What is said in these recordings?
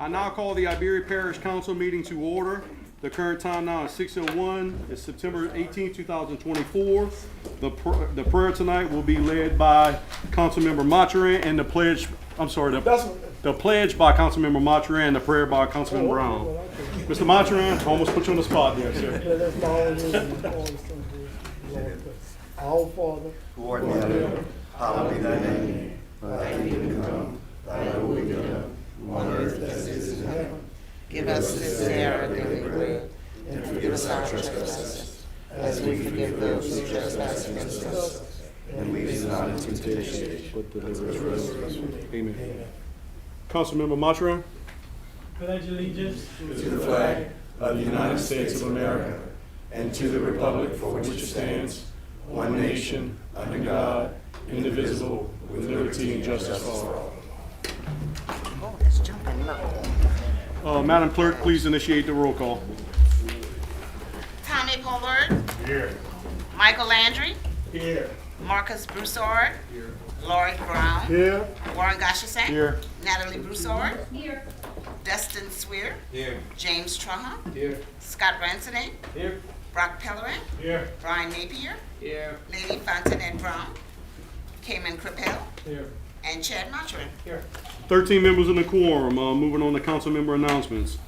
I now call the Iberia Parish Council meeting to order. The current time now is 6:01. It's September 18, 2024. The prayer tonight will be led by Councilmember Mathurin and the pledge, the pledge by Councilmember Mathurin and the prayer by Councilman Brown. Mr. Mathurin, I almost put you on the spot there, sir. Our Father, who art in heaven, hallowed be thy name. Thy kingdom come, thy will be done, on earth as it is in heaven. Give us this day our daily bread, And forgive us our trespasses, as we forgive those who trespass against us. and lead us not into temptation, but deliver us from evil. Amen. Councilmember Mathurin. Pledge allegiance To the flag of the United States of America, and to the republic for which it stands, one nation, under God, indivisible, with liberty and justice for all. Oh, it's jumping low. Madam Clerk, please initiate the roll call. Tommy Pollard. Here. Michael Landry. Here. Marcus Broussard. Lloyd Brown. Here. Warren Goshasan. Here. Natalie Broussard. Here. Dustin Swear. Here. James Truha. Here. Scott Ransonet. Here. Brock Pellerin. Here. Brian Napier. Here. Lady Fontaine Brown. Cayman Crapel. Here. And Chad Mathurin. Here. 13 members in the quorum. Moving on to council member announcements.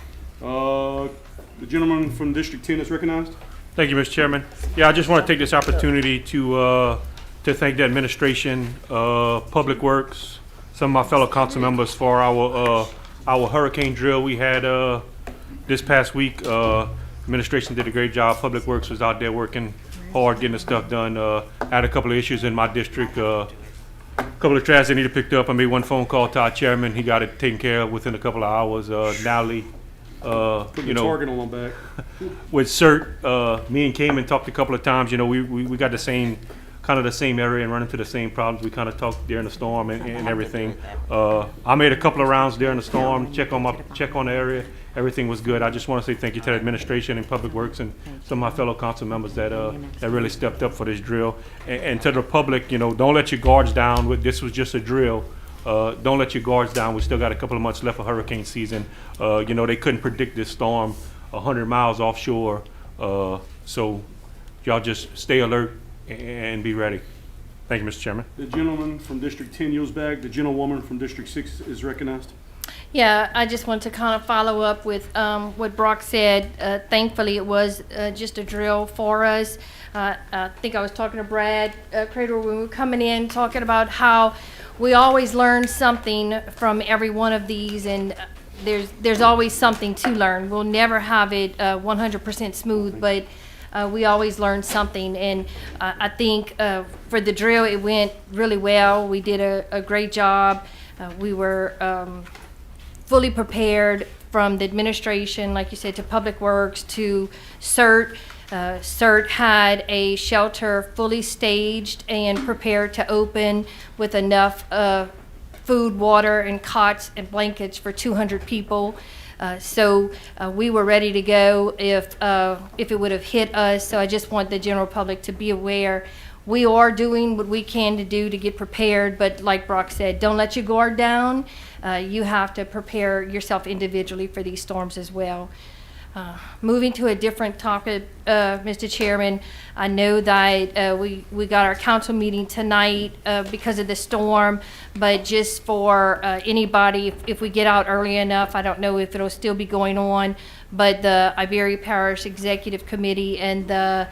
The gentleman from District 10 is recognized. Thank you, Mr. Chairman. Yeah, I just want to take this opportunity to thank the administration, Public Works, some of my fellow council members for our hurricane drill we had this past week. Administration did a great job. Public Works was out there working hard, getting the stuff done. I had a couple of issues in my district. Couple of trash that needed picked up. I made one phone call to our chairman. He got it taken care of within a couple of hours. Natalie, Put the target on my back. with CERT, me and Cayman talked a couple of times. You know, we got the same area and run into the same problems. We kind of talked during the storm and everything. I made a couple of rounds during the storm, check on the area. Everything was good. I just want to say thank you to the administration and Public Works and some of my fellow council members that really stepped up for this drill. And to the public, you know, don't let your guards down. This was just a drill. Don't let your guards down. We still got a couple of months left of hurricane season. You know, they couldn't predict this storm 100 miles offshore. So y'all just stay alert and be ready. Thank you, Mr. Chairman. The gentleman from District 10 yields back. The gentlewoman from District 6 is recognized. Yeah, I just want to kind of follow up with what Brock said. Thankfully, it was just a drill for us. I think I was talking to Brad Crater when we were coming in, talking about how we always learn something from every one of these, and there's always something to learn. We'll never have it 100% smooth, but we always learn something. And I think for the drill, it went really well. We did a great job. We were fully prepared from the administration, like you said, to Public Works, to CERT. CERT had a shelter fully staged and prepared to open with enough food, water, and cots and blankets for 200 people. So we were ready to go if it would have hit us. So I just want the general public to be aware. We are doing what we can to do to get prepared, but like Brock said, don't let your guard down. You have to prepare yourself individually for these storms as well. Moving to a different topic, Mr. Chairman, I know that we got our council meeting tonight because of the storm, but just for anybody, if we get out early enough, I don't know if it'll still be going on, but the Iberia Parish Executive Committee and the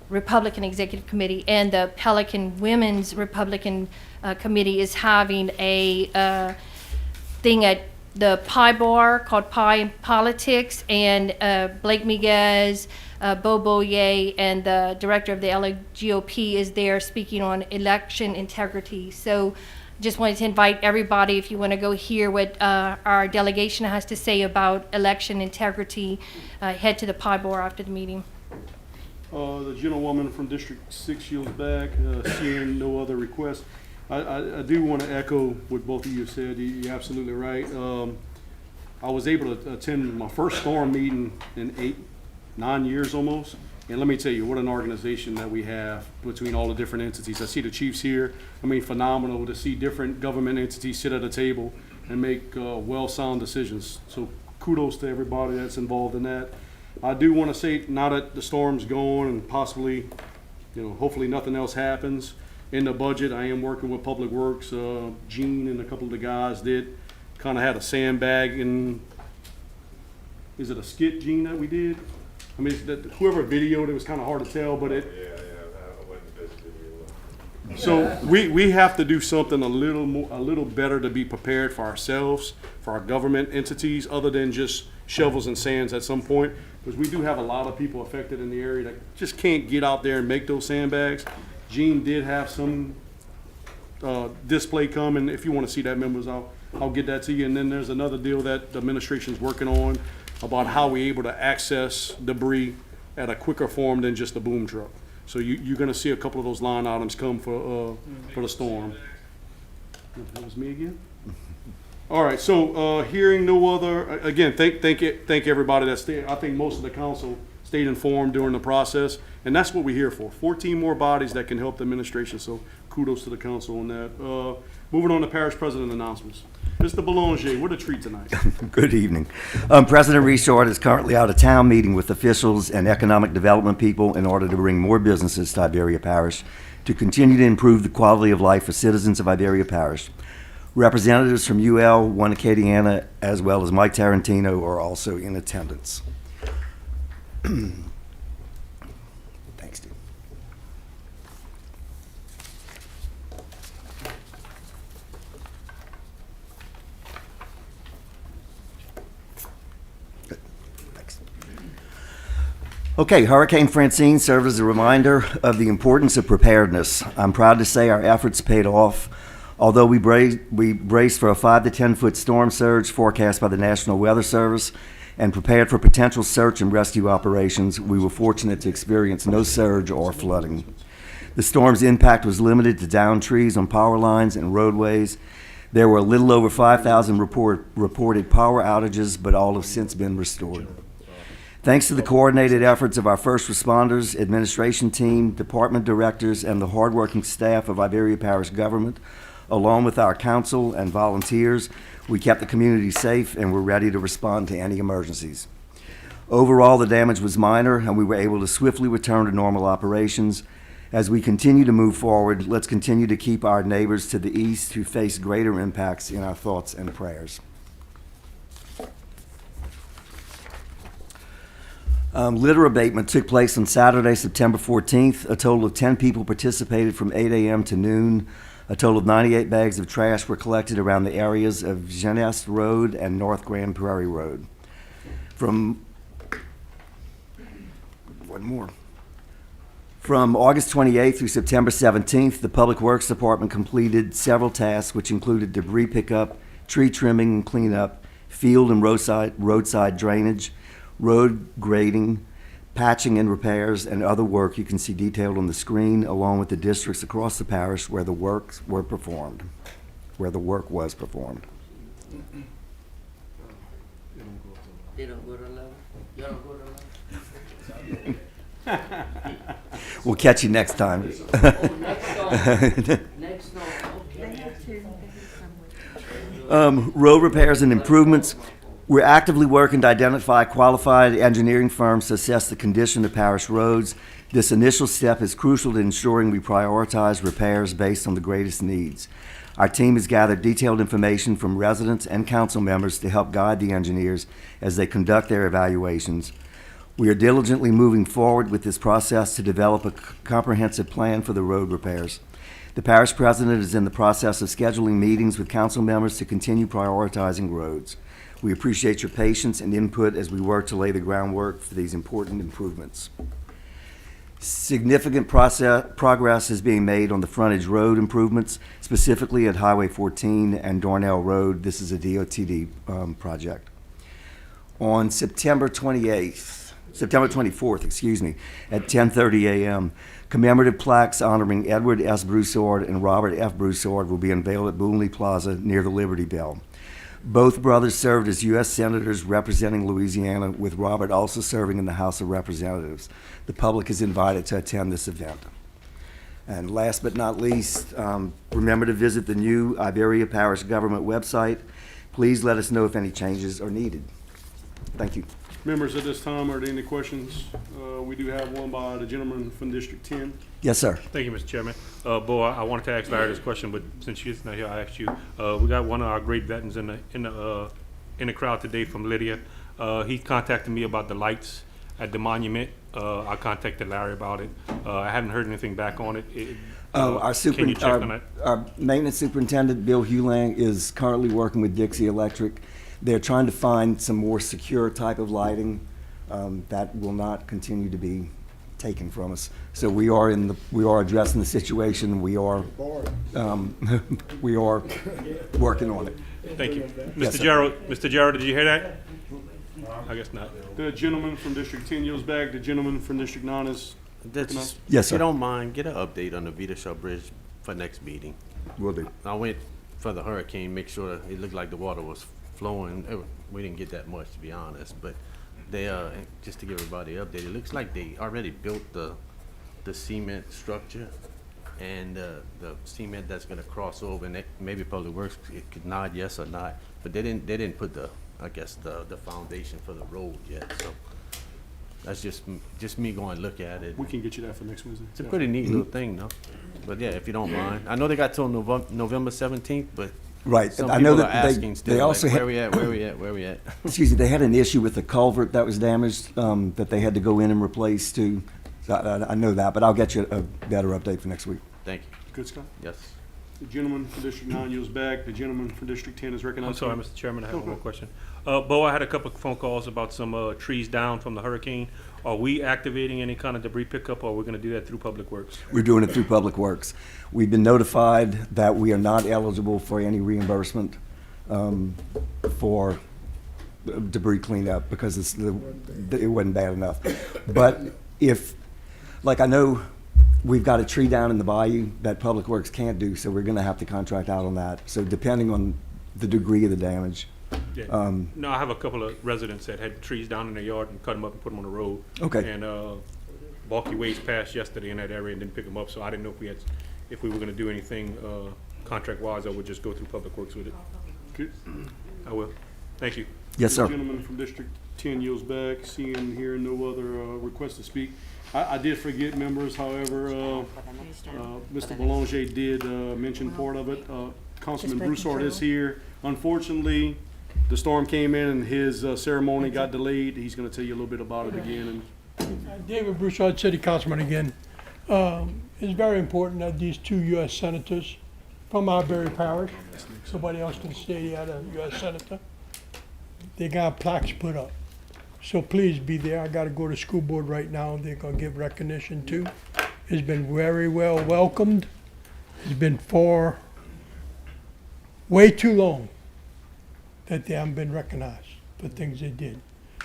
Republican Executive Committee and the Pelican Women's Republican Committee is having a thing at the Pie Bar called Pie in Politics, and Blake Miguez, Bo Boye, and the director of the LA GOP is there speaking on election integrity. So just wanted to invite everybody, if you want to go hear what our delegation has to say about election integrity, head to the Pie Bar after the meeting. The gentlewoman from District 6 yields back. Seeing no other requests. I do want to echo what both of you said. You're absolutely right. I was able to attend my first storm meeting in 9 years almost. And let me tell you, what an organization that we have between all the different entities. I see the chiefs here. I mean, phenomenal to see different government entities sit at a table and make well-sound decisions. So kudos to everybody that's involved in that. I do want to say, now that the storm's gone and possibly, hopefully nothing else happens, in the budget, I am working with Public Works. Gene and a couple of the guys kind of had a sandbag, and is it a skit, Gene, that we did? I mean, whoever videoed it was kind of hard to tell, but it. Yeah, I wasn't the best video. So we have to do something a little better to be prepared for ourselves, for our government entities, other than just shovels and sands at some point, because we do have a lot of people affected in the area that just can't get out there and make those sandbags. Gene did have some display come, and if you want to see that, members, I'll get that to you. And then there's another deal that the administration's working on about how we're able to access debris at a quicker form than just a boom truck. So you're going to see a couple of those line items come for the storm. That was me again. All right. So hearing no other, again, thank everybody that stayed. I think most of the council stayed informed during the process, and that's what we're here for. 14 more bodies that can help the administration. So kudos to the council on that. Moving on to parish president announcements. Mr. Belanger, what a treat tonight. Good evening. President Resort is currently out of town meeting with officials and economic development people in order to bring more businesses to Iberia Parish to continue to improve the quality of life for citizens of Iberia Parish. Representatives from UL, One Acadiana, as well as Mike Tarantino are also in attendance. Thanks, Steve. Thanks. Okay, Hurricane Francine served as a reminder of the importance of preparedness. I'm proud to say our efforts paid off. Although we braced for a 5 to 10 foot storm surge forecast by the National Weather Service and prepared for potential search and rescue operations, we were fortunate to experience no surge or flooding. The storm's impact was limited to downed trees on power lines and roadways. There were a little over 5,000 reported power outages, but all have since been restored. Thanks to the coordinated efforts of our first responders, administration team, department directors, and the hardworking staff of Iberia Parish government, along with our council and volunteers, we kept the community safe and were ready to respond to any emergencies. Overall, the damage was minor, and we were able to swiftly return to normal operations. As we continue to move forward, let's continue to keep our neighbors to the east who face greater impacts in our thoughts and prayers. Litter abatement took place on Saturday, September 14th. A total of 10 people participated from 8 a.m. to noon. A total of 98 bags of trash were collected around the areas of Geneste Road and North Grand Prairie Road. From August 28th through September 17th, the Public Works Department completed several tasks, which included debris pickup, tree trimming and cleanup, field and roadside drainage, road grading, patching and repairs, and other work you can see detailed on the screen, along with the districts across the parish where the work was performed. They don't go to 11? Y'all don't go to 11? We'll catch you next time. Next song, okay. Road repairs and improvements. We're actively working to identify qualified engineering firms to assess the condition of parish roads. This initial step is crucial to ensuring we prioritize repairs based on the greatest needs. Our team has gathered detailed information from residents and council members to help guide the engineers as they conduct their evaluations. We are diligently moving forward with this process to develop a comprehensive plan for the road repairs. The parish president is in the process of scheduling meetings with council members to continue prioritizing roads. We appreciate your patience and input as we work to lay the groundwork for these important improvements. Significant progress is being made on the frontage road improvements, specifically at Highway 14 and Dornell Road. This is a DOTD project. On September 24th, at 10:30 a.m., commemorative plaques honoring Edward S. Broussard and Robert F. Broussard will be unveiled at Boonley Plaza near the Liberty Bell. Both brothers served as U.S. Senators representing Louisiana, with Robert also serving in the House of Representatives. The public is invited to attend this event. And last but not least, remember to visit the new Iberia Parish Government website. Please let us know if any changes are needed. Thank you. Members, at this time, are there any questions? We do have one by the gentleman from District 10. Yes, sir. Thank you, Mr. Chairman. Bo, I wanted to ask Larry this question, but since she's not here, I asked you. We got one of our great veterans in the crowd today from Lydia. He contacted me about the lights at the monument. I contacted Larry about it. I haven't heard anything back on it. Can you check on that? Our maintenance superintendent, Bill Hulang, is currently working with Dixie Electric. They're trying to find some more secure type of lighting that will not continue to be taken from us. So we are addressing the situation. We are working on it. Thank you. Yes, Mr. Gerald, did you hear that? I guess not. The gentleman from District 10 yields back. The gentleman from District 9 is That's, Yes, if sir. you don't mind, get an update on the Vita Shaw Bridge for next meeting. Will do. I went for the hurricane, make sure it looked like the water was flowing. We didn't get that much, to be honest, but they, just to give everybody an update, it looks like they already built the cement structure and the cement that's gonna cross over, and maybe Public Works, it could nod yes or not, but they didn't put the foundation for the road yet, so that's just me going to look at it. We can get you that for next Wednesday. It's a pretty neat little thing, though. But yeah, if you don't mind. I know they got till November 17th, but Right. some I know people are that asking they still, also like, had, where we at? excuse me, they had an issue with the culvert that was damaged, that they had to go in and replace too. So I know that, but I'll get you a better update for next week. Thank you. Good, Scott. Yes. The gentleman from District 9 yields back. The gentleman from District 10 is recognized. I'm sorry, Mr. Chairman, I have one more question. Bo, I had a couple of phone calls about some trees down from the hurricane. Are we activating any kind of debris pickup, or are we going to do that through Public Works? We're doing it through Public Works. We've been notified that we are not eligible for any reimbursement for debris cleanup because it wasn't bad enough. But if, like, I know we've got a tree down in the bayou that Public Works can't do, so we're going to have to contract out on that. So depending on the degree of the damage. Yeah. No, I have a couple of residents that had trees down in their yard and cut them up and put them on the road. Okay. And Bulky Waste passed yesterday in that area and didn't pick them up, so I didn't know if we were going to do anything contract-wise, or would just go through Public Works with it. Good. I will. Thank you. Yes, The sir. gentleman from District 10 yields back. Seeing and hearing no other requests to speak. I did forget members, however, Mr. Belanger did mention part of it. Councilman Broussard is here. Unfortunately, the storm came in and his ceremony got delayed. He's going to tell you a little bit about it again. David Broussard, City Councilman again. It's very important that these two U.S. senators from Iberia Parish, somebody else can say they had a U.S. senator, they got plaques put up. So please be there. I got to go to school board right now. They're going to give recognition too. It's been very well welcomed. It's been for way too long that they haven't been recognized for things they did.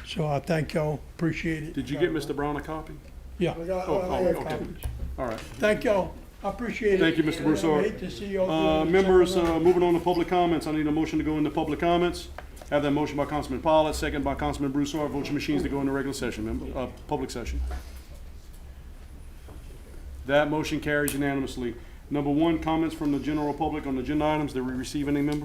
So I thank y'all, appreciate it. Did you get Mr. Brown a copy? Yeah. Okay. All right. Thank y'all, I appreciate it. Thank you, Mr. Broussard. I hate to see y'all. doing Members, something moving on to public comments. I need a motion to go into public comments. Have that motion by Councilman Pollitt, second by Councilman Broussard. Vote your machines to go into regular session, public session. That motion carries unanimously. Number one, comments from the general public on agenda items. Did we receive any,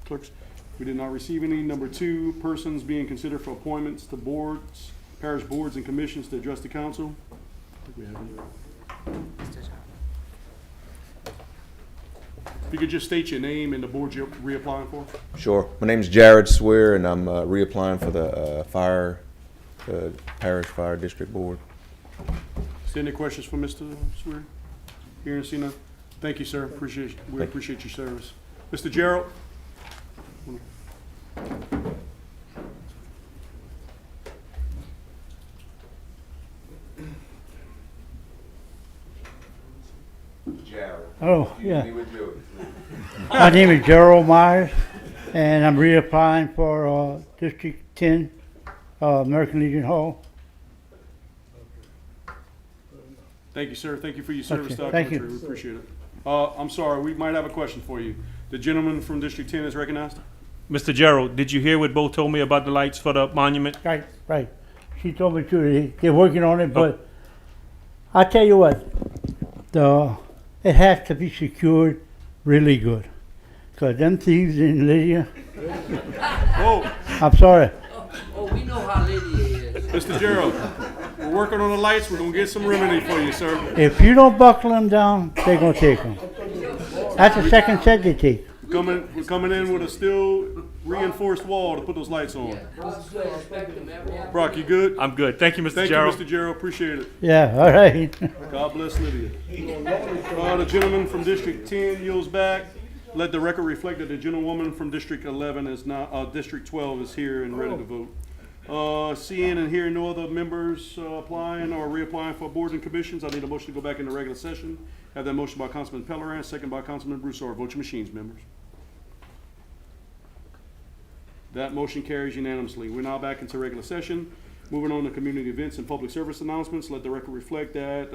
clerks? We did not receive any. Number two, persons being considered for appointments to boards, parish boards and commissions to address the council. I think we have any. If you could just state your name and the board you're reapplying for. Sure. My name is Jared Swear, and I'm reapplying for the Parish Fire District Board. Is there any questions for Mr. Swear? Hearing and seeing none. Thank you, sir. We appreciate your service. Mr. Gerald? Oh, yeah. My name is Gerald Myers, and I'm reapplying for District 10, American Legion Hall. Thank you, sir. Thank you for your service Okay, to our thank country. you. We appreciate it. I'm sorry, we might have a question for you. The gentleman from District 10 is recognized. Mr. Gerald, did you hear what Bo told me about the lights for the monument? Right. She told me too, they're working on it, but I tell you what, it has to be secured really good. Because them thieves in Lydia, Whoa, I'm sorry, Oh, we know how Lydia is. Mr. Gerald, we're working on the lights. We're gonna get some remedy for you, sir. if you don't buckle them down, they're gonna take them. That's the second set they take. We're coming in with a steel reinforced wall to put those lights on. I still expect them every hour. Brock, you good? I'm good. Thank you, Mr. Thank you, Gerald. Mr. Gerald. Appreciate it. Yeah, all right. God bless Lydia. The gentleman from District 10 yields back. Let the record reflect that the gentlewoman from District 11 is now, District 12 is here and ready to vote. Seeing and hearing no other members applying or reapplying for boards and commissions, I need a motion to go back into regular session. Have that motion by Councilman Pellerin, second by Councilman Broussard. Vote your machines, members. That motion carries unanimously. We're now back into regular session. Moving on to community events and public service announcements. Let the record reflect that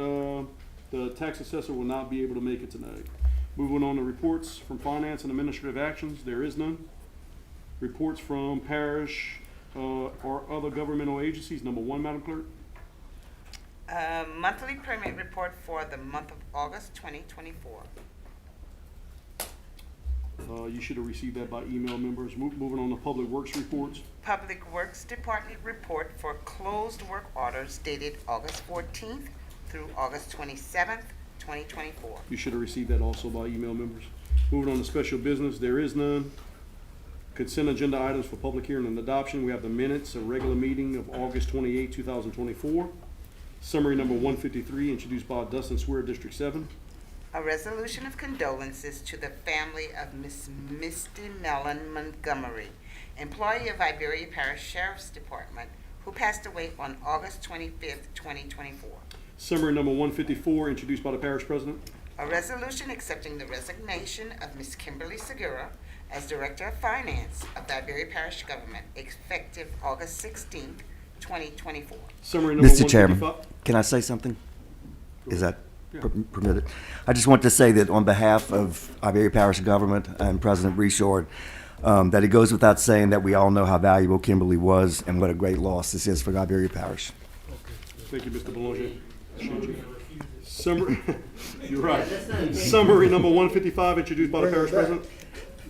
the tax assessor will not be able to make it tonight. Moving on to reports from finance and administrative actions. There is none. Reports from parish or other governmental agencies. Number one, Madam Clerk. Monthly permit report for the month of August 2024. You should have received that by email, members. Moving on to public works reports. Public Works Department report for closed work orders dated August 14th through August 27th, 2024. You should have received that also by email, members. Moving on to special business, there is none. Consent agenda items for public hearing and adoption. We have the minutes of regular meeting of August 28, 2024. Summary number 153, introduced by Dustin Swear, District 7. A resolution of condolences to the family of Miss Misty Mellon Montgomery, employee of Iberia Parish Sheriff's Department, who passed away on August 25th, 2024. Summary number 154, introduced by the parish president. A resolution accepting the resignation of Ms. Kimberly Segura as Director of Finance of the Iberia Parish Government, effective August 16th, 2024. Summary number Mr. Chairman, 155. can I say something? Is that permitted? I just want to say that on behalf of Iberia Parish government and President Broussard, that it goes without saying that we all know how valuable Kimberly was and what a great loss this is for Iberia Parish. Thank you, Mr. Boulanger. Summary, you're right. Summary number 155, introduced by the parish president.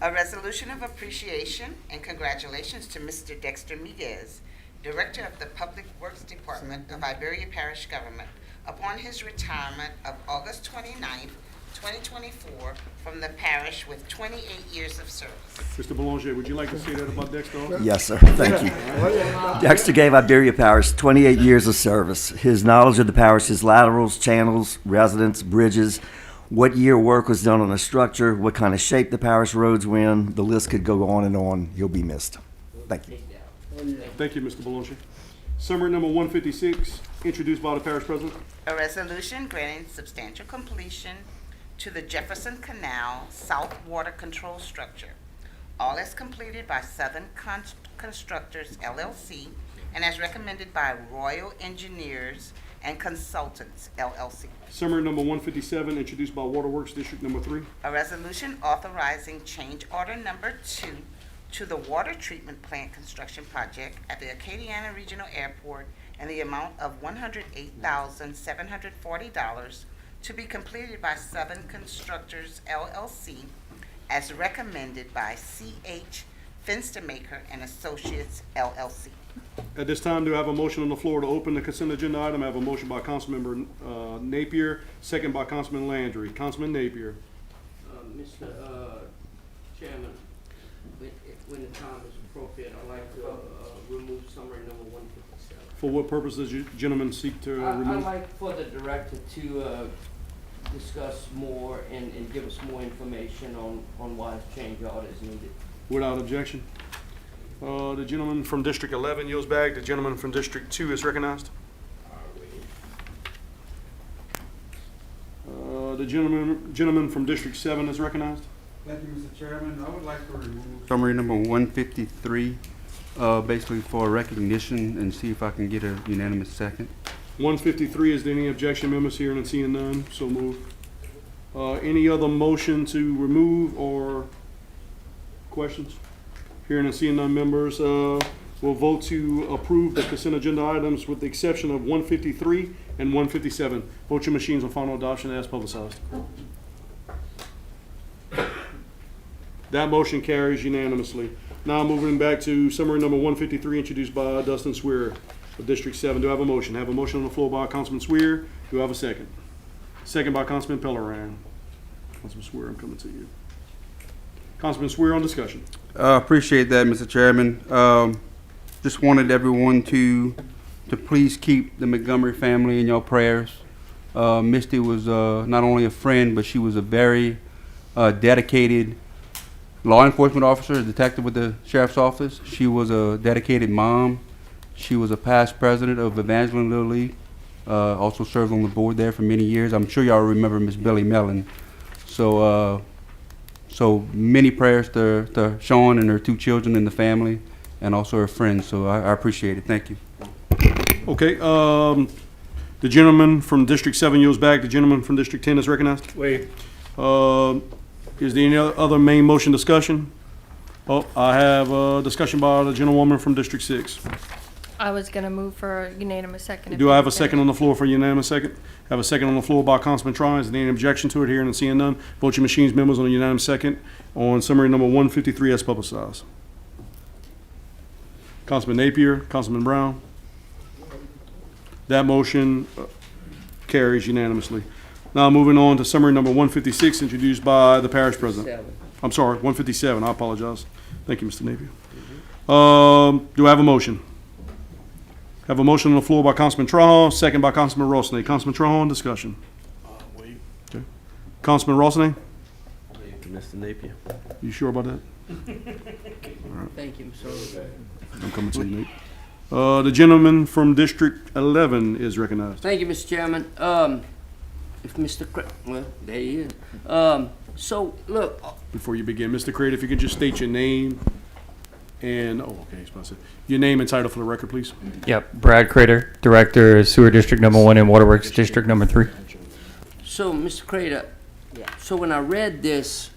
A resolution of appreciation and congratulations to Mr. Dexter Miguez, Director of the Public Works Department of Iberia Parish Government, upon his retirement of August 29th, 2024, from the parish with 28 years of service. Mr. Boulanger, would you like to say that about Dexter? Yes, sir. Thank you. Dexter gave Iberia Parish 28 years of service. His knowledge of the parish's laterals, channels, residents, bridges, what year work was done on a structure, what kind of shape the parish roads were in, the list could go on and on. He'll be missed. Thank you. Thank you, Mr. Boulanger. Summary number 156, introduced by the parish president. A resolution granting substantial completion to the Jefferson Canal South Water Control Structure. All is completed by Southern Constructors LLC and as recommended by Royal Engineers and Consultants LLC. Summary number 157, introduced by Waterworks District number 3. A resolution authorizing change order number 2 to the water treatment plant construction project at the Acadiana Regional Airport in the amount of $108,740 to be completed by Southern Constructors LLC as recommended by C.H. Fenstermaker and Associates LLC. At this time, do I have a motion on the floor to open the consent agenda item? I have a motion by Councilmember Napier, second by Councilman Landry. Councilman Napier. Mr. Chairman, when the time is appropriate, I'd like to remove summary number 157. For what purpose does you gentlemen seek to I'd remove? like for the director to discuss more and give us more information on why this change order is needed. Without objection. The gentleman from District 11 yields back. The gentleman from District 2 is recognized. The gentleman from District 7 is recognized. Thank you, Mr. Chairman. I would like to remove summary number 153, basically for recognition, and see if I can get a unanimous second. 153, is there any objection, members? Hearing and seeing none, so moved. Any other motion to remove or questions? Hearing and seeing none, members. We'll vote to approve the consent agenda items with the exception of 153 and 157. Vote your machines on final adoption as publicized. That motion carries unanimously. Now moving back to summary number 153, introduced by Dustin Swear of District 7. Do I have a motion? I have a motion on the floor by Councilman Swear. Do I have a second? Second by Councilman Pellerin. Councilman Swear, I'm coming to you. Councilman Swear on discussion. Appreciate that, Mr. Chairman. Just wanted everyone to please keep the Montgomery family in your prayers. Misty was not only a friend, but she was a very dedicated law enforcement officer, a detective with the sheriff's office. She was a dedicated mom. She was a past president of Evangeline Little League. Also served on the board there for many years. I'm sure y'all remember Miss Billy Mellon. So many prayers to Sean and her 2 children and the family, and also her friends. So I appreciate it. Thank you. Okay, the gentleman from District 7 yields back. The gentleman from District 10 is recognized. Wait. Is there any other main motion discussion? Oh, I have a discussion by the gentlewoman from District 6. I was gonna move for a unanimous second. Do I have a second on the floor for unanimous second? Have a second on the floor by Councilman Trine. Is there any objection to it here and seeing none? Vote your machines members on a unanimous second on summary number 153 as publicized. Councilman Napier, Councilman Brown. That motion carries unanimously. Now moving on to summary number 156, introduced by the parish president. I'm sorry, 157, I apologize. Thank you, Mr. Napier. Do I have a motion? Have a motion on the floor by Councilman Trahan, second by Councilman Rossney. Councilman Trahan, discussion. Okay. Councilman Rossney, Mr. Napier. you sure about that? Thank you, sir. I'm coming to you, Nate. The gentleman from District 11 is recognized. Thank you, Mr. Chairman. If Mr. Well, there he is. So, look, Before you begin, Mr. Crate, if you could just state your name and, your name and title for the record, please. Yep, Brad Crater, Director, Sewer District Number 1 and Waterworks District Number 3. so, Mr. Crater, so when I read this,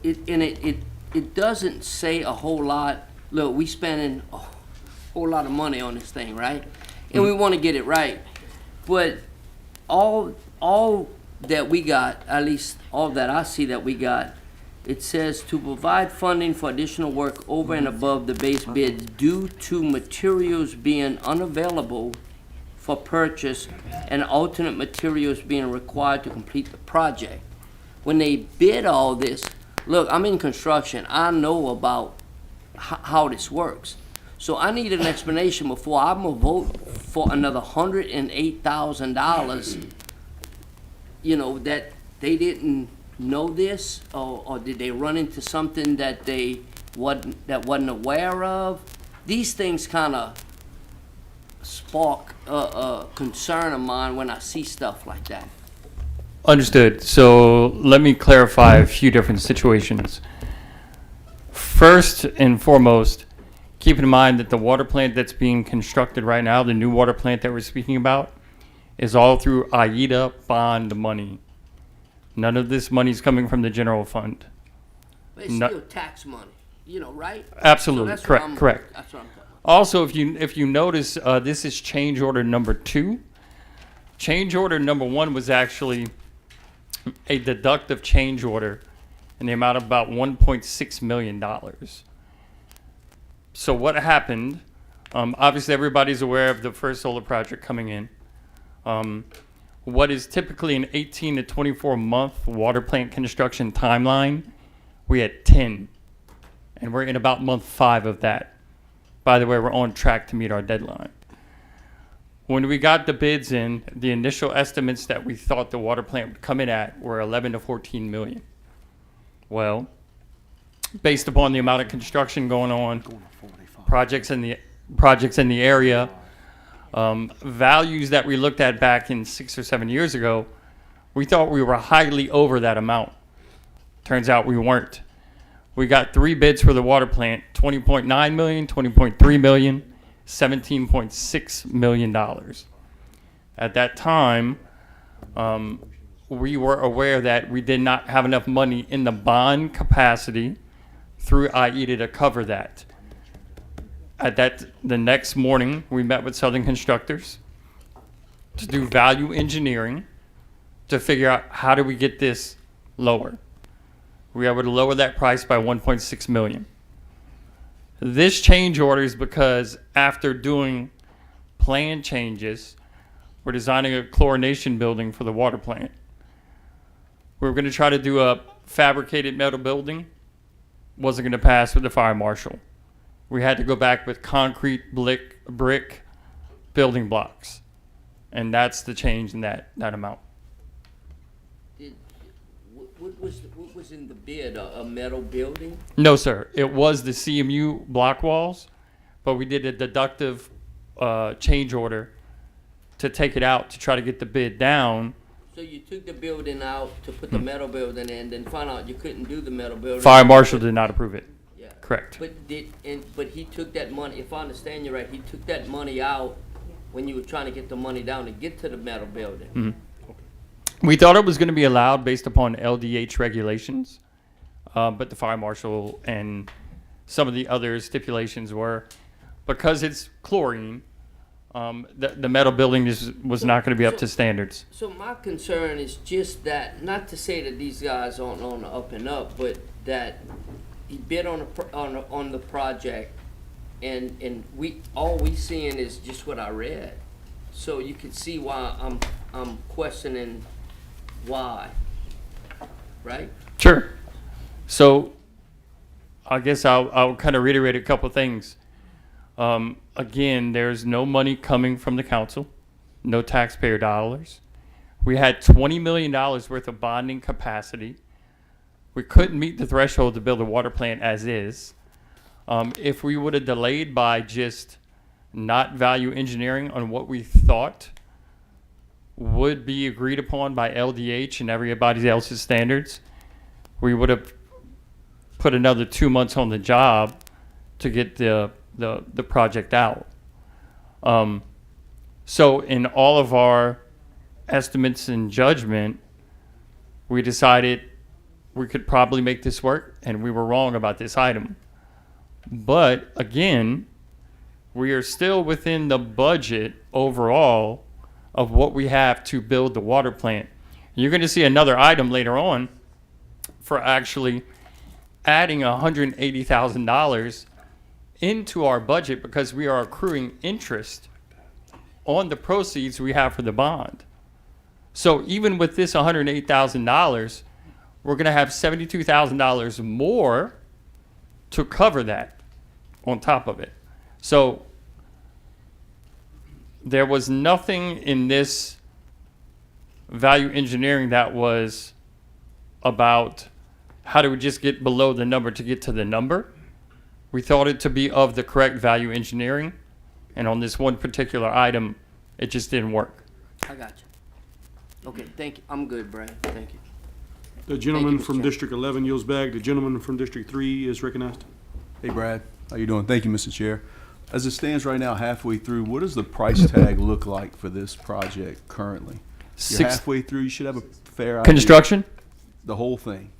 it doesn't say a whole lot. Look, we spending a whole lot of money on this thing, right? And we want to get it right. But all that we got, at least all that I see that we got, it says to provide funding for additional work over and above the base bid due to materials being unavailable for purchase and alternate materials being required to complete the project. When they bid all this, look, I'm in construction. I know about how this works. So I need an explanation before I'm gonna vote for another $108,000, that they didn't know this, or did they run into something that they wasn't aware of? These things kind of spark a concern of mine when I see stuff like that. Understood. So let me clarify a few different situations. First and foremost, keep in mind that the water plant that's being constructed right now, the new water plant that we're speaking about, is all through AIDA bond money. None of this money is coming from the general fund. But it's No- still tax money, right? Absolutely, So that's correct, what correct. That's what I'm talking about. Also, if you notice, this is change order number 2. Change order number 1 was actually a deductive change order in the amount of about $1.6 million. So what happened, obviously everybody's aware of the first solar project coming in. What is typically an 18 to 24 month water plant construction timeline, we had 10. And we're in about month 5 of that. By the way, we're on track to meet our deadline. When we got the bids in, the initial estimates that we thought the water plant would come in at were 11 to 14 million. Well, based upon the amount of construction going on, projects in the area, values that we looked at back in 6 or 7 years ago, we thought we were highly over that amount. Turns out we weren't. We got 3 bids for the water plant, $20.9 million, $20.3 million, $17.6 million. At that time, we were aware that we did not have enough money in the bond capacity through AIDA to cover that. The next morning, we met with Southern Constructors to do value engineering to figure out how do we get this lower. We were able to lower that price by 1.6 million. This change order is because after doing plan changes, we're designing a chlorination building for the water plant. We were going to try to do a fabricated metal building. Wasn't going to pass with the fire marshal. We had to go back with concrete, brick building blocks. And that's the change in that amount. What was in the bid? A metal building? No, sir. It was the CMU block walls, but we did a deductive change order to take it out to try to get the bid down. So you took the building out to put the metal building in, then found out you couldn't do the metal building. Fire marshal did not approve it. Yeah. Correct. But he took that money, if I understand you right, he took that money out when you were trying to get the money down to get to the metal building. Mhm. We thought it was going to be allowed based upon LDH regulations, but the fire marshal and some of the other stipulations were, because it's chlorine, the metal building was not going to be up to standards. So my concern is just that, not to say that these guys aren't on the up and up, but that he bid on the project, and all we seeing is just what I read. So you can see why I'm questioning why, right? Sure. So I guess I'll kind of reiterate a couple things. Again, there's no money coming from the council, no taxpayer dollars. We had $20 million worth of bonding capacity. We couldn't meet the threshold to build a water plant as is. If we would have delayed by just not value engineering on what we thought would be agreed upon by LDH and everybody else's standards, we would have put another 2 months on the job to get the project out. So in all of our estimates and judgment, we decided we could probably make this work, and we were wrong about this item. But again, we are still within the budget overall of what we have to build the water plant. You're going to see another item later on for actually adding $180,000 into our budget because we are accruing interest on the proceeds we have for the bond. So even with this $108,000, we're going to have $72,000 more to cover that on top of it. So there was nothing in this value engineering that was about how do we just get below the number to get to the number. We thought it to be of the correct value engineering, and on this one particular item, it just didn't work. I got you. Okay, thank you. I'm good, Brad. Thank you. The gentleman Mr. from Chair. District 11 yields back. The gentleman from District 3 is recognized. Hey, Brad, how you doing? Thank you, Mr. Chair. As it stands right now, halfway through, what does the price tag look like for this project currently? You're halfway through, you should have a fair idea. Construction? The whole thing.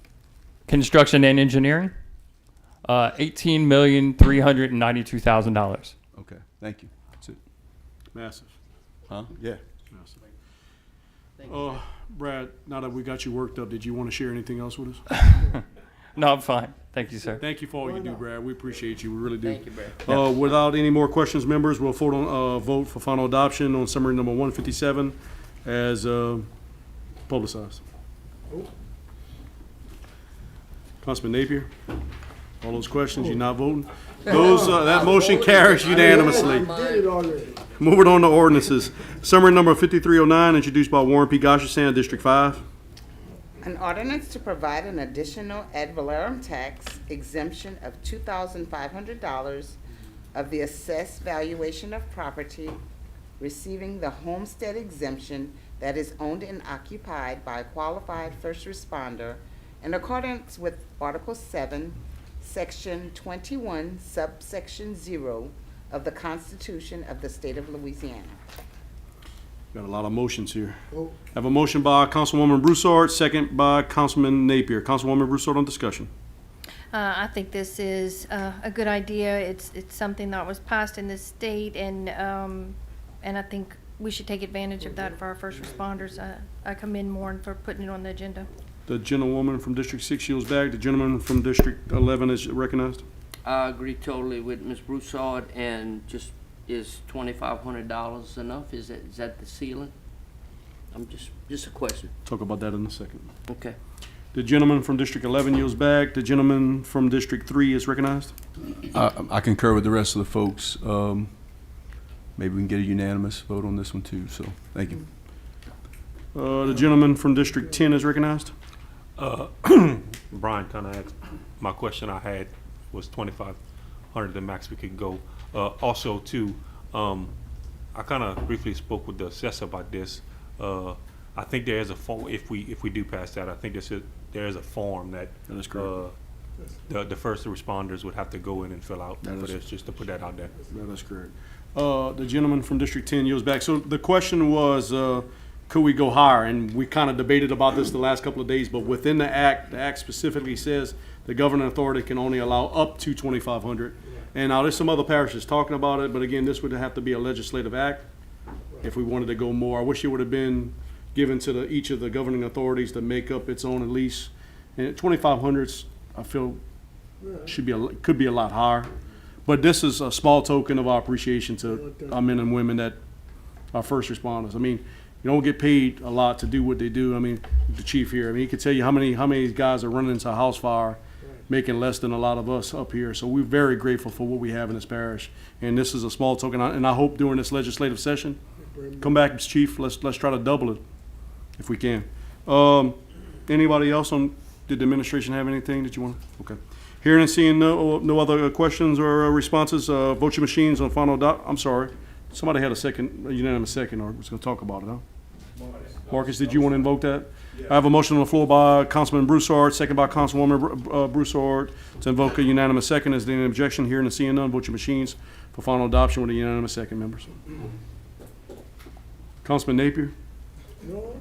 Construction and engineering? $18,392,000. Okay, thank you. That's it. Massive. Huh? Yeah. Massive. Brad, now that we got you worked up, did you want to share anything else with us? No, I'm fine. Thank you, sir. Thank you for all you do, Brad. We appreciate you. We really do. Thank you, Brad. Without any more questions, members, we'll vote for final adoption on summary number 157 as publicized. Councilman Napier, all those questions, you're not voting? That motion carries unanimously. Moving on to ordinances. Summary number 5309, introduced by Warren P. Goshensan, District 5. An ordinance to provide an additional ad valorem tax exemption of $2,500 of the assessed valuation of property receiving the homestead exemption that is owned and occupied by a qualified first responder in accordance with Article 7, Section 21, subsection 0 of the Constitution of the State of Louisiana. Got a lot of motions here. Have a motion by Councilwoman Broussard, second by Councilman Napier. Councilwoman Broussard on discussion. I think this is a good idea. It's something that was passed in this state, and I think we should take advantage of that for our first responders. I commend Moore for putting it on the agenda. The gentlewoman from District 6 yields back. The gentleman from District 11 is recognized. I agree totally with Ms. Broussard, and just, is $2,500 enough? Is that the ceiling? I'm just a question. Talk about that in a second. Okay. The gentleman from District 11 yields back. The gentleman from District 3 is recognized. I concur with the rest of the folks. Maybe we can get a unanimous vote on this one too, so, thank you. The gentleman from District 10 is recognized. Brian kind of asked, my question I had was 2,500, the max we could go. Also too, I kind of briefly spoke with the assessor about this. I think there is a form, if we do pass that, I think there is a form that That is correct. the first responders would have to go in and fill out. That But is- it's just to put that out there. That is correct. The gentleman from District 10 yields back. So the question was, could we go higher? And we kind of debated about this the last couple of days, but within the act specifically says the governing authority can only allow up to 2,500. And now there's some other parishes talking about it, but again, this would have to be a legislative act if we wanted to go more. I wish it would have been given to each of the governing authorities to make up its own at least. And 2,500's, I feel, could be a lot higher. But this is a small token of our appreciation to our men and women that are first responders. I mean, you don't get paid a lot to do what they do. I mean, the chief here, I mean, he could tell you how many guys are running into a house fire making less than a lot of us up here. So we're very grateful for what we have in this parish. And this is a small token. And I hope during this legislative session, come back, Chief, let's try to double it if we can. Anybody else did the administration have anything that you want? Okay. Hearing and seeing no other questions or responses, vote your machines on final I'm sorry. Somebody had a unanimous second, or was going to talk about it, huh? Marcus, did you want to invoke that? I have a motion on the floor by Councilman Broussard, second by Councilwoman Broussard, to invoke a unanimous second. Is there any objection? Hearing and seeing none, vote your machines for final adoption with a unanimous second, members. Councilman Napier? No.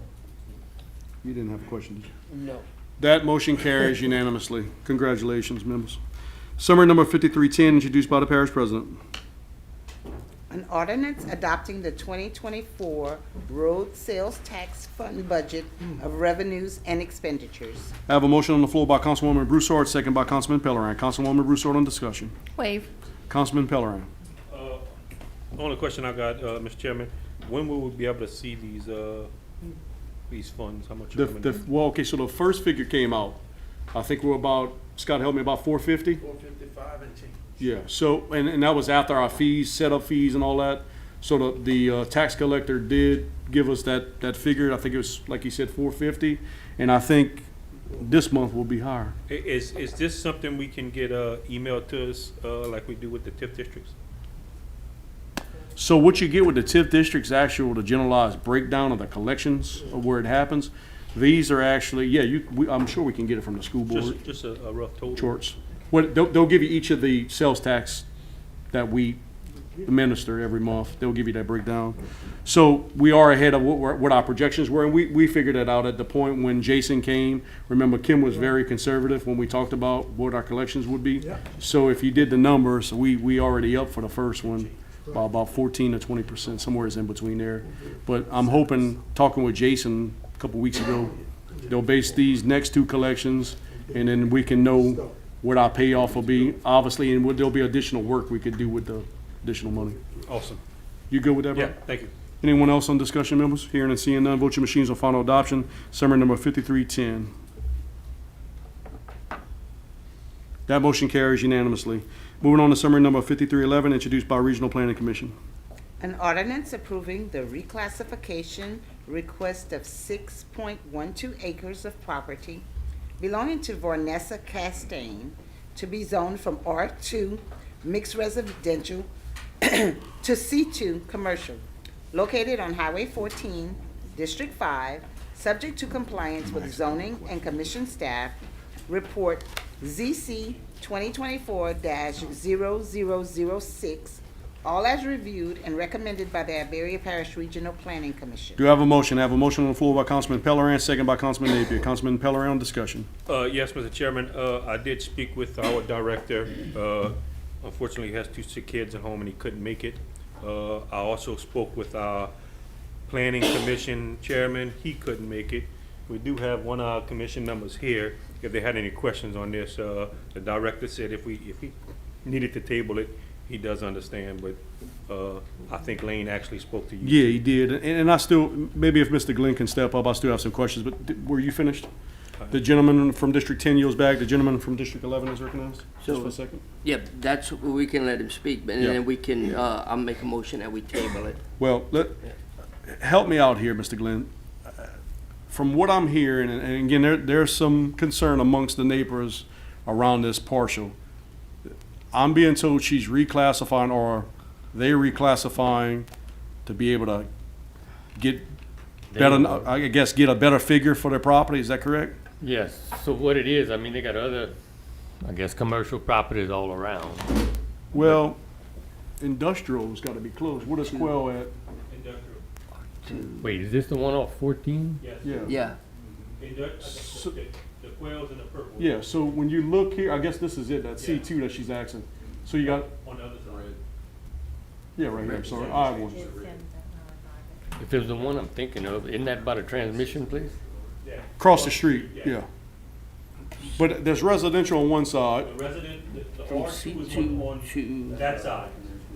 You didn't have a question, did you? No. That motion carries unanimously. Congratulations, members. Summary number 5310, introduced by the parish president. An ordinance adopting the 2024 road sales tax fund budget of revenues and expenditures. I have a motion on the floor by Councilwoman Broussard, second by Councilman Pellerin. Councilwoman Broussard on discussion. Waive. Councilman Pellerin. The only question I got, Mr. Chairman, when will we be able to see these funds? How much are coming in? Well, okay, so the first figure came out. I think we're about, Scott, help me, about 450? 455 and change. Yeah, so, and that was after our fees, setup fees and all that. So the tax collector did give us that figure. I think it was, like he said, 450. And I think this month will be higher. Is this something we can get emailed to us like we do with the TIF districts? So what you get with the TIF districts, actual, the generalized breakdown of the collections of where it happens, these are actually, yeah, I'm sure we can get it from the school board. Just a rough total. Charts. What, they'll give you each of the sales tax that we administer every month. They'll give you that breakdown. So we are ahead of what our projections were, and we figured that out at the point when Jason came. Remember, Kim was very conservative when we talked about what our collections would be. So if you did the numbers, we already up for the first one by about 14 to 20%, somewhere is in between there. But I'm hoping, talking with Jason a couple weeks ago, they'll base these next two collections, and then we can know what our payoff will be, obviously, and there'll be additional work we could do with the additional money. Awesome. You good with that, bro? Yeah, thank you. Anyone else on discussion, members? Hearing and seeing none, vote your machines on final adoption. Summary number 5310. That motion carries unanimously. Moving on to summary number 5311, introduced by Regional Planning Commission. An ordinance approving the reclassification request of 6.12 acres of property belonging to Vornessa Castaigne to be zoned from R2 mixed residential to C2 commercial, located on Highway 14, District 5, subject to compliance with zoning and commission staff report ZC 2024-0006, all as reviewed and recommended by the Iberia Parish Regional Planning Commission. Do I have a motion? I have a motion on the floor by Councilman Pellerin, second by Councilman Napier. Councilman Pellerin on discussion. Yes, Mr. Chairman, I did speak with our director. Unfortunately, he has two sick kids at home and he couldn't make it. I also spoke with our planning commission chairman. He couldn't make it. We do have one of our commission members here. If they had any questions on this, the director said if we needed to table it, he does understand, but I think Lane actually spoke to you. Yeah, he did. And I still, maybe if Mr. Glenn can step up, I still have some questions, but were you finished? The gentleman from District 10 yields back. The gentleman from District 11 is recognized. Just for a second. Yeah, that's, we can let him speak, but Yeah. then we can, I'll make a motion that we table it. Well, help me out here, Mr. Glenn. From what I'm hearing, and again, there's some concern amongst the neighbors around this partial. I'm being told she's reclassifying, or they're reclassifying to be able to get better, I guess, get a better figure for their property. Is that correct? Yes, so what it is, I mean, they got other, I guess, commercial properties all around. Well, industrial's got to be close. What is Quell at? Wait, is this the one off 14? Yeah. Yeah, The quails and the purple. Yeah, so when you look here, I guess this is it, that C2 that she's asking. So you got, On the other side. yeah, right here, sorry, I-1. If it's the one I'm thinking of, isn't that by the transmission place? Across the street, yeah. But there's residential on one side. The resident, the From R2 is C2 on to- that side.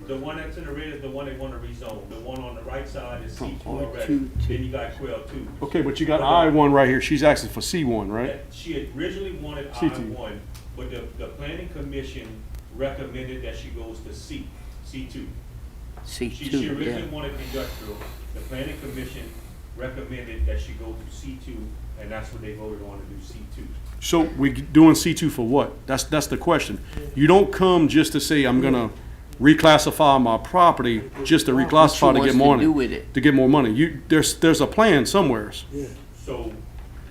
The one that's in the red is the one they want to rezone. The one on the right side is From C2 already. R2 to- Then you got Quail 2. Okay, but you got I-1 right here. She's asking for C1, right? She had originally wanted C2. I-1, but the planning commission recommended that she goes to C2. She C2, originally yeah. wanted industrial. The planning commission recommended that she go to C2, and that's what they voted on to do, C2. So we doing C2 for what? That's the question. You don't come just to say, I'm gonna reclassify my property, just to reclassify to What get she more wants to do money. with it. To get more money. There's a plan somewheres. So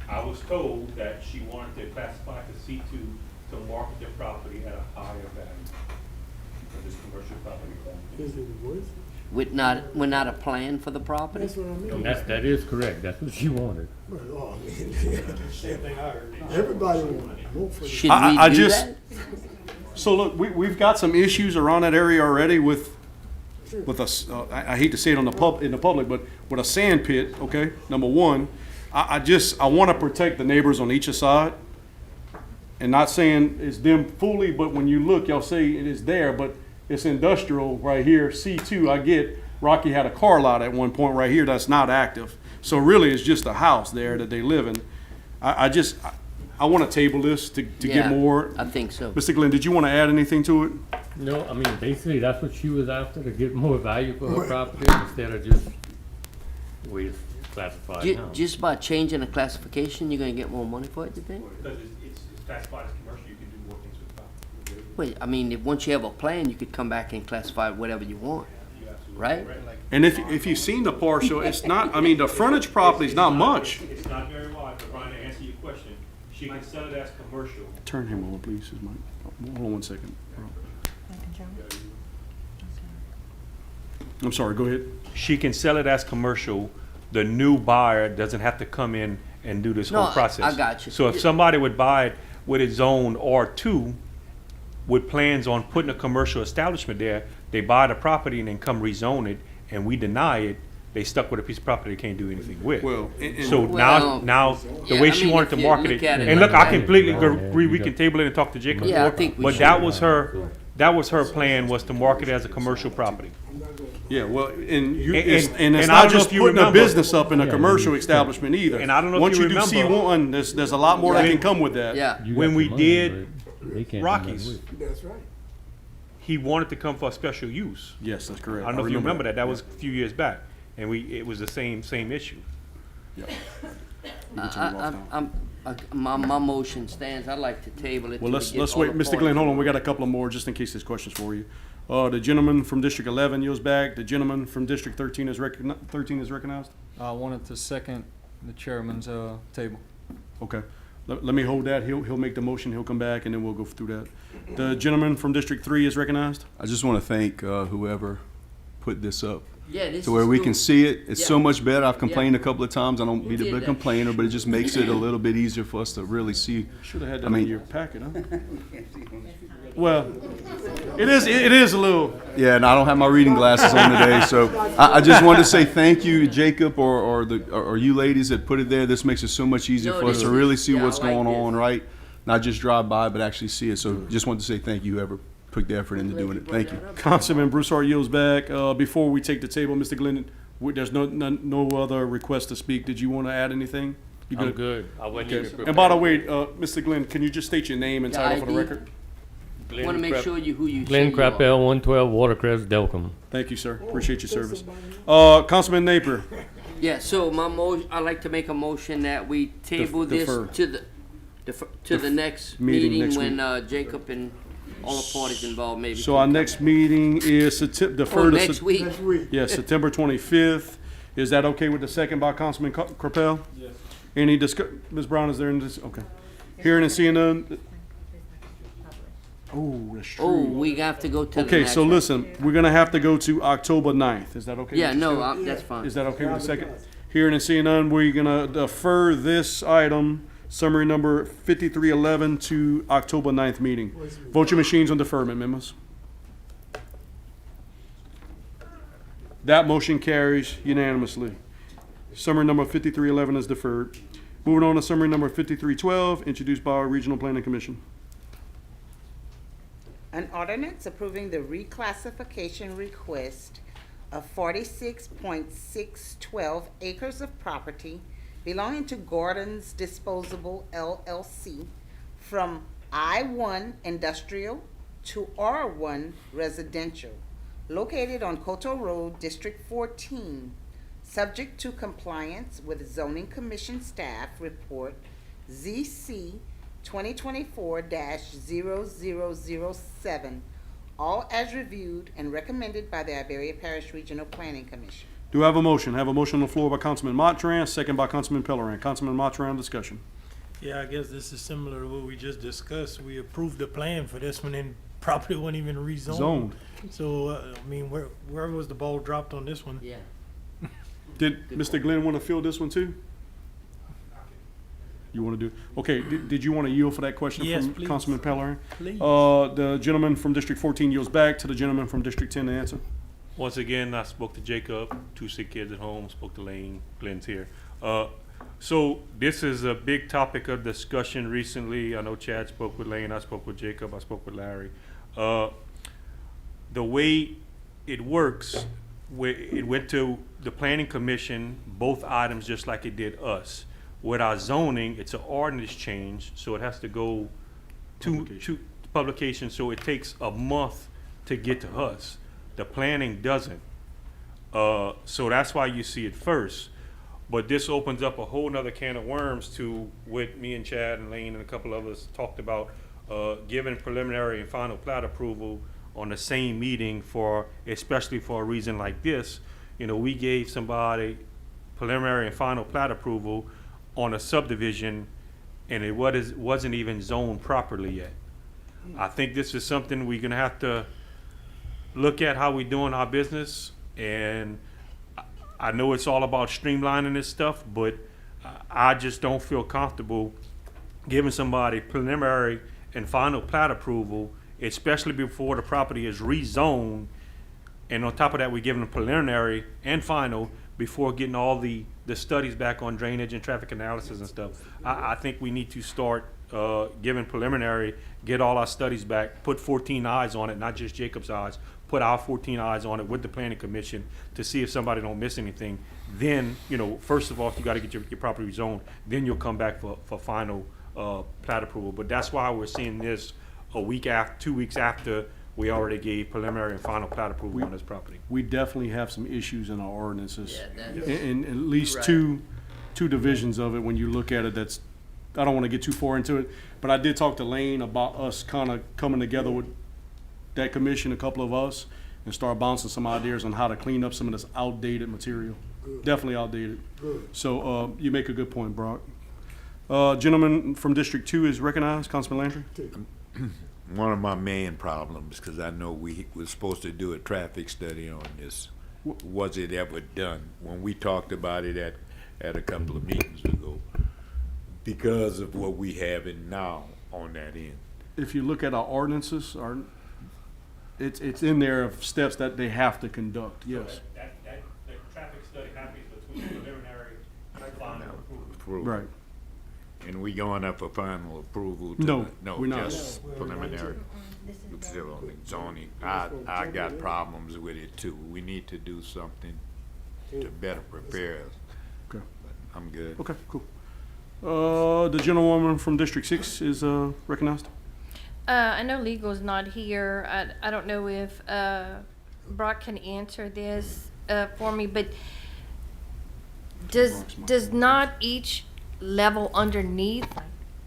I was told that she wanted to classify to C2 to market the property at a higher value for this commercial property. With not a plan for the property? That is correct, that's what she wanted. Everybody vote for Should I we do just- that? So look, we've got some issues around that area already with I hate to say it in the public, but with a sand pit, okay, number one. I want to protect the neighbors on each side. And not saying it's them fully, but when you look, y'all say it is there, but it's industrial right here, C2, I get, Rocky had a car lot at one point right here that's not active. So really, it's just a house there that they live in. I want to table this to Yeah, get more. I think so. Mr. Glenn, did you want to add anything to it? No, I mean, basically, that's what she was after, to get more value for her property instead of just the way it's classified now. Just by changing the classification, you're gonna get more money for it, you think? Because it's classified as commercial, you can do more things with the property. Wait, I mean, once you have a plan, you could come back and classify whatever you want, right? And if you've seen the partial, it's not, I mean, the frontage property is not much. It's not very wide, but Brian, to answer your question, she can sell it as commercial. Turn him over, please, his mic. Hold on one second. I'm sorry, go ahead. She can sell it as commercial. The new buyer doesn't have to come in and do this No, whole process. I got you. So if somebody would buy it with its own R2, with plans on putting a commercial establishment there, they buy the property and then come rezone it, and we deny it, they stuck with a piece of property they can't do anything with. Well, and- So Well, now, the yeah, way I she mean, wanted if to you market look it, at it and like look, I that- completely Yeah, agree, we you can got- table it and talk to Jacob Yeah, I more, think we but should. that was her plan, was to market it as a commercial property. Yeah, well, and you, And- it's, and- and it's and I not don't know just if you putting a remember- business up in a commercial establishment either. And I don't know if Once you you do remember- C1, there's a lot more that can come with that. Yeah, You When got we the money, did but they can't do nothing Rockies, with it. That's right. he wanted to come for a special use. Yes, that's correct. I don't know if you remember that. That was a few years back, and it was the same issue. Yeah. We can turn it off now. my motion stands, I'd like to table it. Well, till we let's get all wait, the Mr. Glenn, parties. hold on, we got a couple of more, just in case there's questions for you. The gentleman from District 11 yields back, the gentleman from District 13 is recognized? I wanted to second the chairman's table. Okay, let me hold that, he'll make the motion, he'll come back, and then we'll go through that. The gentleman from District 3 is recognized? I just want to thank whoever put this up. Yeah, this To where is we new. can see it. It's so Yeah. much better. I've complained a couple of times. I don't be the did big that. complainer, but it just makes it a little bit easier for us to really see. Should have had I that in mean- your packet, huh? Well, it is a little. Yeah, and I don't have my reading glasses on today, so I just wanted to say thank you to Jacob or you ladies that put it there. This makes it so much easier No, for us this to is- really see yeah, I what's like going this. on, right? Not just drive by, but actually see it. So just wanted to say thank you, whoever put the effort into doing it. Thank you. Councilman Broussard yields back. Before we take the table, Mr. Glenn, there's no other request to speak. Did you want to add anything? You I'm good. I wasn't even Okay. And by the prepared. way, Mr. Glenn, can you just state your name and The title for the ID? record? Glenn Want to make Crap- sure who you Glenn say you are. Crappell, 112 Watercrest, Delcom. Thank you, sir. Appreciate your service. Councilman Napier. Yeah, so I'd like to make a motion that we table this defer. to the next meeting meeting next when Jacob and all the parties involved maybe. So our can next meeting is deferred Oh, to next week. Yes, September 25th. Is that okay with the second by Councilman Crapell? Yes. Any Ms. Brown, is there any, okay. Hearing and seeing none? Oh, that's true. Oh, we have to go to the Okay, next so one. listen, we're gonna have to go to October 9th. Is that okay? Yeah, with you no, still? that's fine. Is that okay with the second? Hearing and seeing none, we're gonna defer this item, summary number 5311, to October 9th meeting. Vote your machines on deferment, members. That motion carries unanimously. Summary number 5311 is deferred. Moving on to summary number 5312, introduced by our Regional Planning Commission. An ordinance approving the reclassification request of 46.612 acres of property belonging to Gordon's Disposable LLC from I-1 Industrial to R1 Residential, located on Coto Road, District 14, subject to compliance with Zoning Commission Staff Report ZC 2024-0007, all as reviewed and recommended by the Iberia Parish Regional Planning Commission. Do I have a motion? I have a motion on the floor by Councilman Mottran, second by Councilman Pellerin. Councilman Mottran, discussion. Yeah, I guess this is similar to what we just discussed. We approved the plan for this one and property wasn't even rezoned. Zoned. So, I mean, where was the ball dropped on this one? Yeah. Did Mr. Glenn want to fill this one too? You want to do, okay, did you want to yield for that question Yes, from please. Councilman Pellerin? Please. The gentleman from District 14 yields back to the gentleman from District 10 to answer. Once again, I spoke to Jacob, 2 sick kids at home, spoke to Lane, Glenn's here. So this is a big topic of discussion recently. I know Chad spoke with Lane, I spoke with Jacob, I spoke with Larry. The way it works, it went to the planning commission, both items just like it did us. With our zoning, it's an ordinance change, so it has to go to publication, so it takes a month to get to us. The planning doesn't. So that's why you see it first. But this opens up a whole nother can of worms to what me and Chad and Lane and a couple of us talked about, giving preliminary and final plat approval on the same meeting especially for a reason like this. You know, we gave somebody preliminary and final plat approval on a subdivision and it wasn't even zoned properly yet. I think this is something we're gonna have to look at how we're doing our business, and I know it's all about streamlining this stuff, but I just don't feel comfortable giving somebody preliminary and final plat approval, especially before the property is rezoned, and on top of that, we're giving them preliminary and final before getting all the studies back on drainage and traffic analysis and stuff. I think we need to start giving preliminary, get all our studies back, put 14 eyes on it, not just Jacob's eyes, put our 14 eyes on it with the planning commission to see if somebody don't miss anything. Then, you know, first of all, you got to get your property zoned, then you'll come back for final plat approval. But that's why we're seeing this a week after, 2 weeks after we already gave preliminary and final plat approval on this property. We definitely have some issues in our ordinances. Yeah, that's- In at least Right. two divisions of it, when you look at it, that's, I don't want to get too far into it, but I did talk to Lane about us kind of coming together with that commission, a couple of us, and start bouncing some ideas on how to clean up some of this outdated material. Definitely outdated. So, you make a good point, Brock. Gentleman from District 2 is recognized, Councilman Landry. one of my main problems, because I know we were supposed to do a traffic study on this, was it ever done? When we talked about it at a couple of meetings ago, because of what we have in now on that end. If you look at our ordinances, it's in there of steps that they have to conduct, yes. That traffic study happens between preliminary and final approval. Right. And we going up for final approval? No, we're not. Just preliminary. It's still on the zoning. I got problems with it too. We need to do something to better prepare us. Okay. But I'm good. Okay, cool. The gentlewoman from District 6 is recognized. I know legal's not here. I don't know if Brock can answer this for me, but does not each level underneath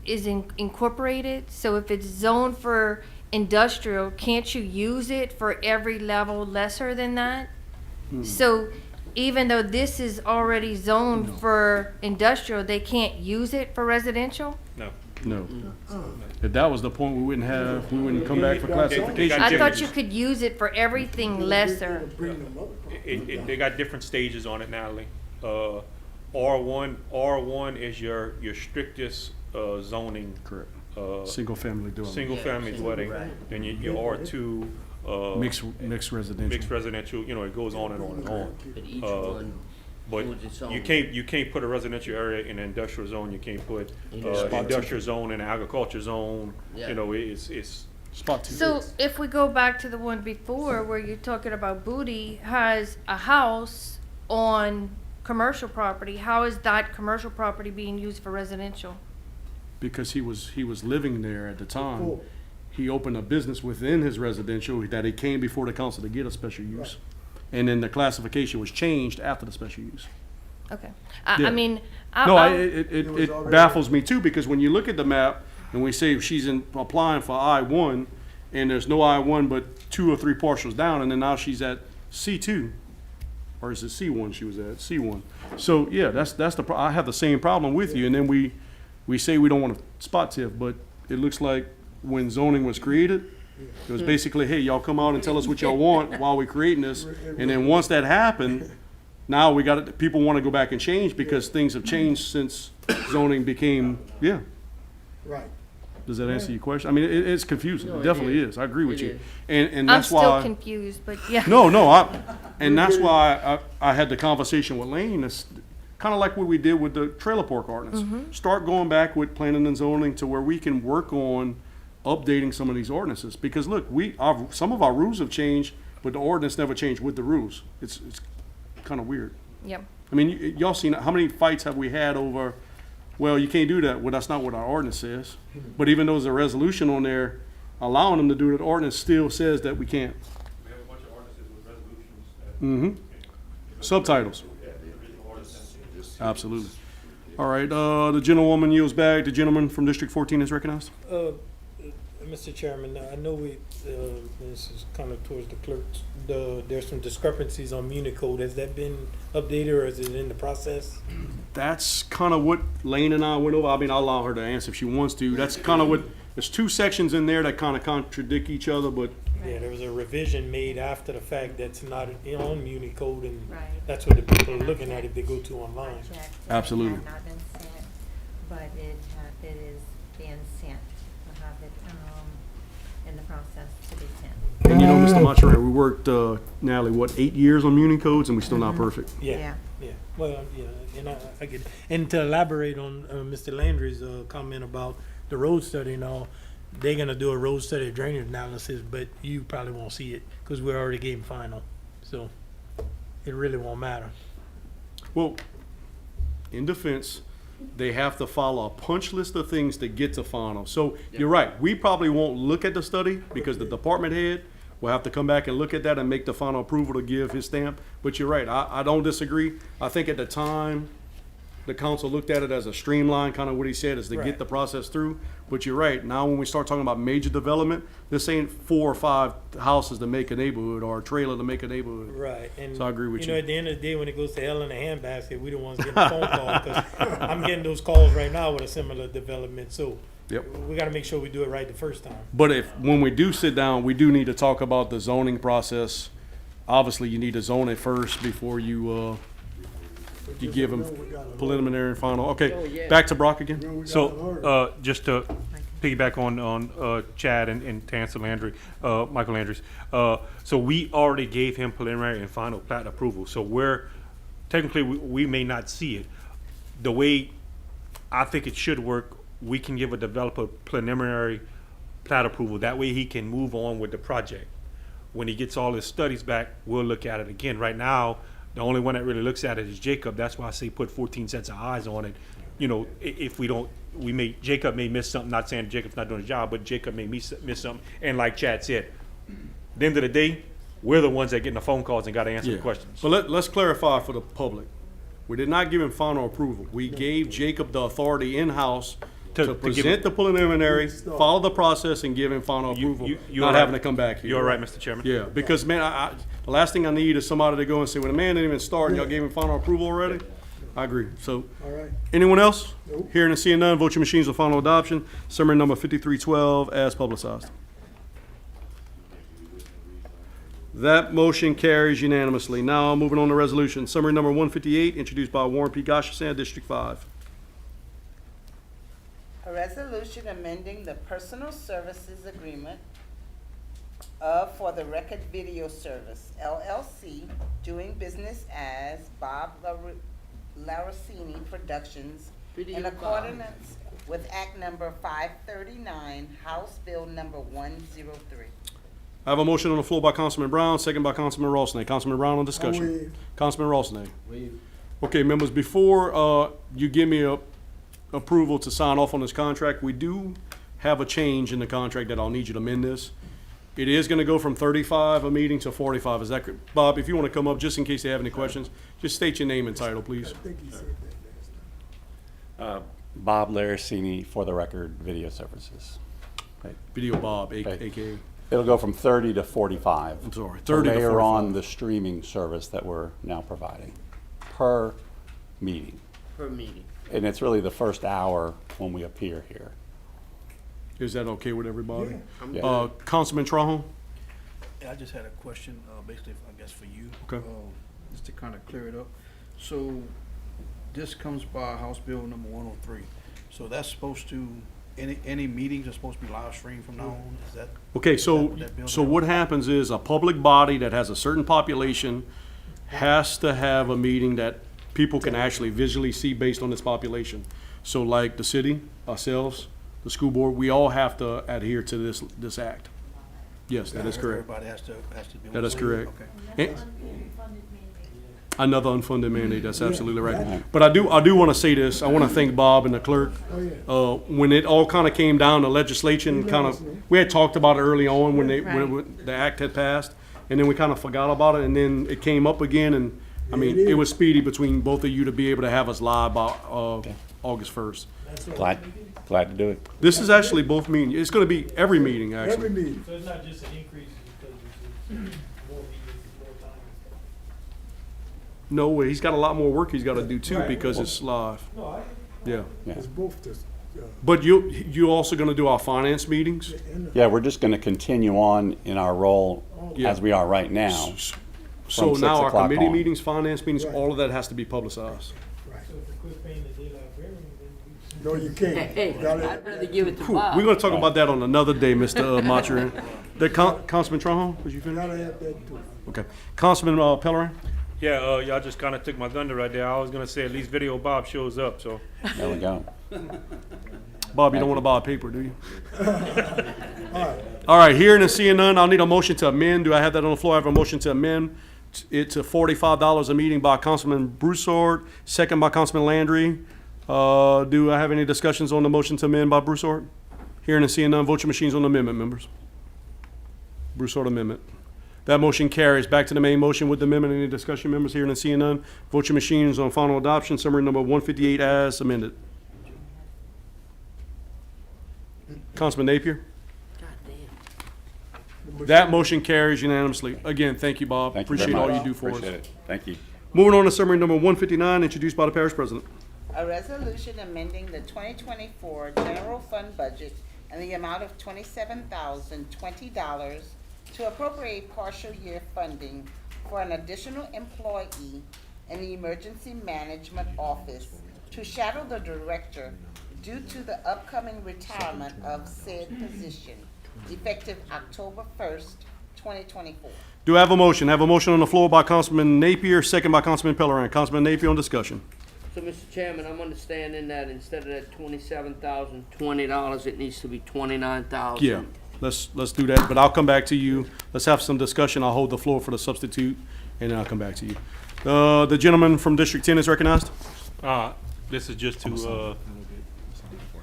is incorporated? So if it's zoned for industrial, can't you use it for every level lesser than that? So even though this is already zoned for industrial, they can't use it for residential? No. If that was the point, we wouldn't come back for classification. I thought you could use it for everything lesser. They got different stages on it, Natalie. R1 is your strictest zoning. Correct. Single-family dwelling. Single-family dwelling. Then your R2. Mixed residential. Mixed residential, it goes on and on and on. But each one But holds its own. you can't put a residential area in an industrial zone, you can't put industrial zone in an agriculture zone, Yeah. It's. Spot two. So if we go back to the one before where you're talking about Booty has a house on commercial property, how is that commercial property being used for residential? Because he was living there at the time. He opened a business within his residential that he came before the council to get a special use. And then the classification was changed after the special use. Okay. Yeah. I mean, No, it baffles me too, because when you look at the map and we say she's applying for I-1 and there's no I-1 but 2 or 3 parcels down, and then now she's at C2, or is it C1 she was at? C1. So yeah, that's I have the same problem with you. And then we say we don't want to spot TIF, but it looks like when zoning was created, it was basically, hey, y'all come out and tell us what y'all want while we're creating this. And then once that happened, now we got it, people want to go back and change because things have changed since zoning became, yeah. Right. Does that answer your question? I mean, it's confusing. No, It it definitely is. is. I agree with It you. is. And I'm that's still why. confused, but yeah. No, and that's why I had the conversation with Lane. It's kind of like what we did with the trailer park ordinance. Start going back with planning and zoning to where we can work on updating some of these ordinances. Because look, some of our rules have changed, but the ordinance never changed with the rules. It's kind of weird. Yep. I mean, y'all seen how many fights have we had over, well, you can't do that. Well, that's not what our ordinance says. But even though there's a resolution on there allowing them to do it, the ordinance still says that we can't. We have a bunch of ordinances with resolutions. Subtitles. Absolutely. All right, the gentlewoman yields back. The gentleman from District 14 is recognized. Mr. Chairman, I know this is kind of towards the clerks, there's some discrepancies on Municode. Has that been updated or is it in the process? That's kind of what Lane and I went over. I mean, I'll allow her to answer if she wants to. That's kind of what, there's 2 sections in there that kind of contradict each other, but Yeah, there was a revision made after the fact that's not on Municode, and Right. that's what the people are looking at if they go to online. Absolutely. It had not been sent, but it is being sent. We'll have it, in the process to be sent. and you know, Mr. Monterey, we worked, Natalie, what, 8 years on Muni codes and we're still not perfect. Yeah, yeah. Well, yeah, and I get, and to elaborate on Mr. Landry's comment about the road study and all, they're gonna do a road study drainage analysis, but you probably won't see it because we already gave them final, so it really won't matter. Well, in defense, they have to follow a punch list of things to get to final. So you're right, we probably won't look at the study because the department head will have to come back and look at that and make the final approval to give his stamp. But you're right, I don't disagree. I think at the time, the council looked at it as a streamline, kind of what he said, is to get the process through. But you're right, now when we start talking about major development, this ain't 4 or 5 houses to make a neighborhood or a trailer to make a neighborhood. Right, and So I agree with you know, you. at the end of the day, when it goes to hell in a handbasket, we the ones getting the phone call, because I'm getting those calls right now with a similar development, so Yep. We gotta make sure we do it right the first time. But when we do sit down, we do need to talk about the zoning process. Obviously, you need to zone it first before you give them preliminary and final. Okay, back to Brock again. So, just to piggyback on Chad and to answer Landry, Michael Landry's. So we already gave him preliminary and final plat approval. So technically, we may not see it. The way I think it should work, we can give a developer preliminary plat approval. That way he can move on with the project. When he gets all his studies back, we'll look at it again. Right now, the only one that really looks at it is Jacob. That's why I say put 14 sets of eyes on it. You know, if we don't, Jacob may miss something, not saying Jacob's not doing his job, but Jacob may miss something. And like Chad said, at the end of the day, we're the ones that getting the phone calls and got to answer the questions. But let's clarify for the public. We did not give him final approval. We gave Jacob the authority in-house to present the preliminary, follow the process, and give him final approval, not having to come back here. You're right, Mr. Chairman. Yeah, because, man, the last thing I need is somebody to go and say, well, the man didn't even start, and y'all gave him final approval already? I agree. So, anyone else? Hearing and seeing none, vote your machines for final adoption. Summary number 5312 as publicized. That motion carries unanimously. Now, moving on to resolution. Summary number 158, introduced by Warren P. Goshenson, District 5. A resolution amending the personal services agreement For the Record Video Service, LLC, doing business as Bob Laracini Productions in accordance with Act Number 539, House Bill Number 103. I have a motion on the floor by Councilman Brown, second by Councilman Rossney. Councilman Brown on discussion. Councilman Rossney. Okay, members, before you give me approval to sign off on this contract, we do have a change in the contract that I'll need you to amend this. It is going to go from 35 a meeting to 45. Is that correct? Bob, if you want to come up, just in case they have any questions, just state your name and title, please. Bob Laracini, For the Record Video Services. Video Bob, a.k.a. It'll go from 30 to 45. I'm sorry, 30 to 45. They are on the streaming service that we're now providing per meeting. Per meeting. And it's really the first hour when we appear here. Is that okay with everybody? Yeah. Councilman Trahan? I just had a question, basically, I guess, for you. Okay. Just to kind of clear it up. So this comes by House Bill number 103. So that's supposed to, any meetings are supposed to be live streamed from now on? Is that? Okay, is that what that bill's about? what happens is a public body that has a certain population has to have a meeting that people can actually visually see based on its population. So like the city, ourselves, the school board, we all have to adhere to this act. Yes, that is correct. Everybody has to be. That is correct. Okay. And- Another unfunded mandate, that's absolutely right. But I do want to say this, I want to thank Bob and the clerk. When it all kind of came down to legislation, we had talked about it early on when the act had passed, and then we kind of forgot about it, and then it came up again, and I mean, it was speedy between both of you to be able to have us live by August 1st. Glad to do it. This is actually both meetings, it's going to be every meeting, actually. Every meeting. So it's not just an increase because it's more meetings, more time and stuff. No way, he's got a lot more work he's got to do too because it's live. Yeah. It's both this. But you also going to do our finance meetings? Yeah, we're just going to continue on in our role as we are right now. So from now 6 our o'clock committee on. meetings, finance meetings, all of that has to be publicized. So if we quit paying the day librarian, then No, you can't. Hey, I'd rather give it to Whew, Bob. we're going to talk about that on another day, Mr. Mathurin. Councilman Trahan, was you finished? Gotta have that too. Okay. Councilman Pellerin? Yeah, y'all just kind of took my thunder right there. I was gonna say at least Video Bob shows up, so. There we go. Bob, you don't want to buy a paper, do you? All right, hearing and seeing none, I'll need a motion to amend. Do I have that on the floor? I have a motion to amend it to $45 a meeting by Councilman Broussard, second by Councilman Landry. Do I have any discussions on the motion to amend by Broussard? Hearing and seeing none, vote your machines on the amendment, members. Broussard amendment. That motion carries. Back to the main motion with the amendment. Any discussion, members? Hearing and seeing none, vote your machines on final adoption. Summary number 158 as amended. Councilman Napier? That motion carries unanimously. Again, thank you, Bob. Thank you very Appreciate all much. you do for us. Appreciate it. Thank you. Moving on to summary number 159, introduced by the parish president. A resolution amending the 2024 general fund budget in the amount of $27,020 to appropriate partial year funding for an additional employee in the Emergency Management Office to shadow the director due to the upcoming retirement of said position, effective October 1st, 2024. Do I have a motion? I have a motion on the floor by Councilman Napier, second by Councilman Pellerin. Councilman Napier on discussion. So, Mr. Chairman, I'm understanding that instead of that $27,020, it needs to be $29,000. Yeah, let's do that, but I'll come back to you. Let's have some discussion. I'll hold the floor for the substitute, and then I'll come back to you. The gentleman from District 10 is recognized. This is just to,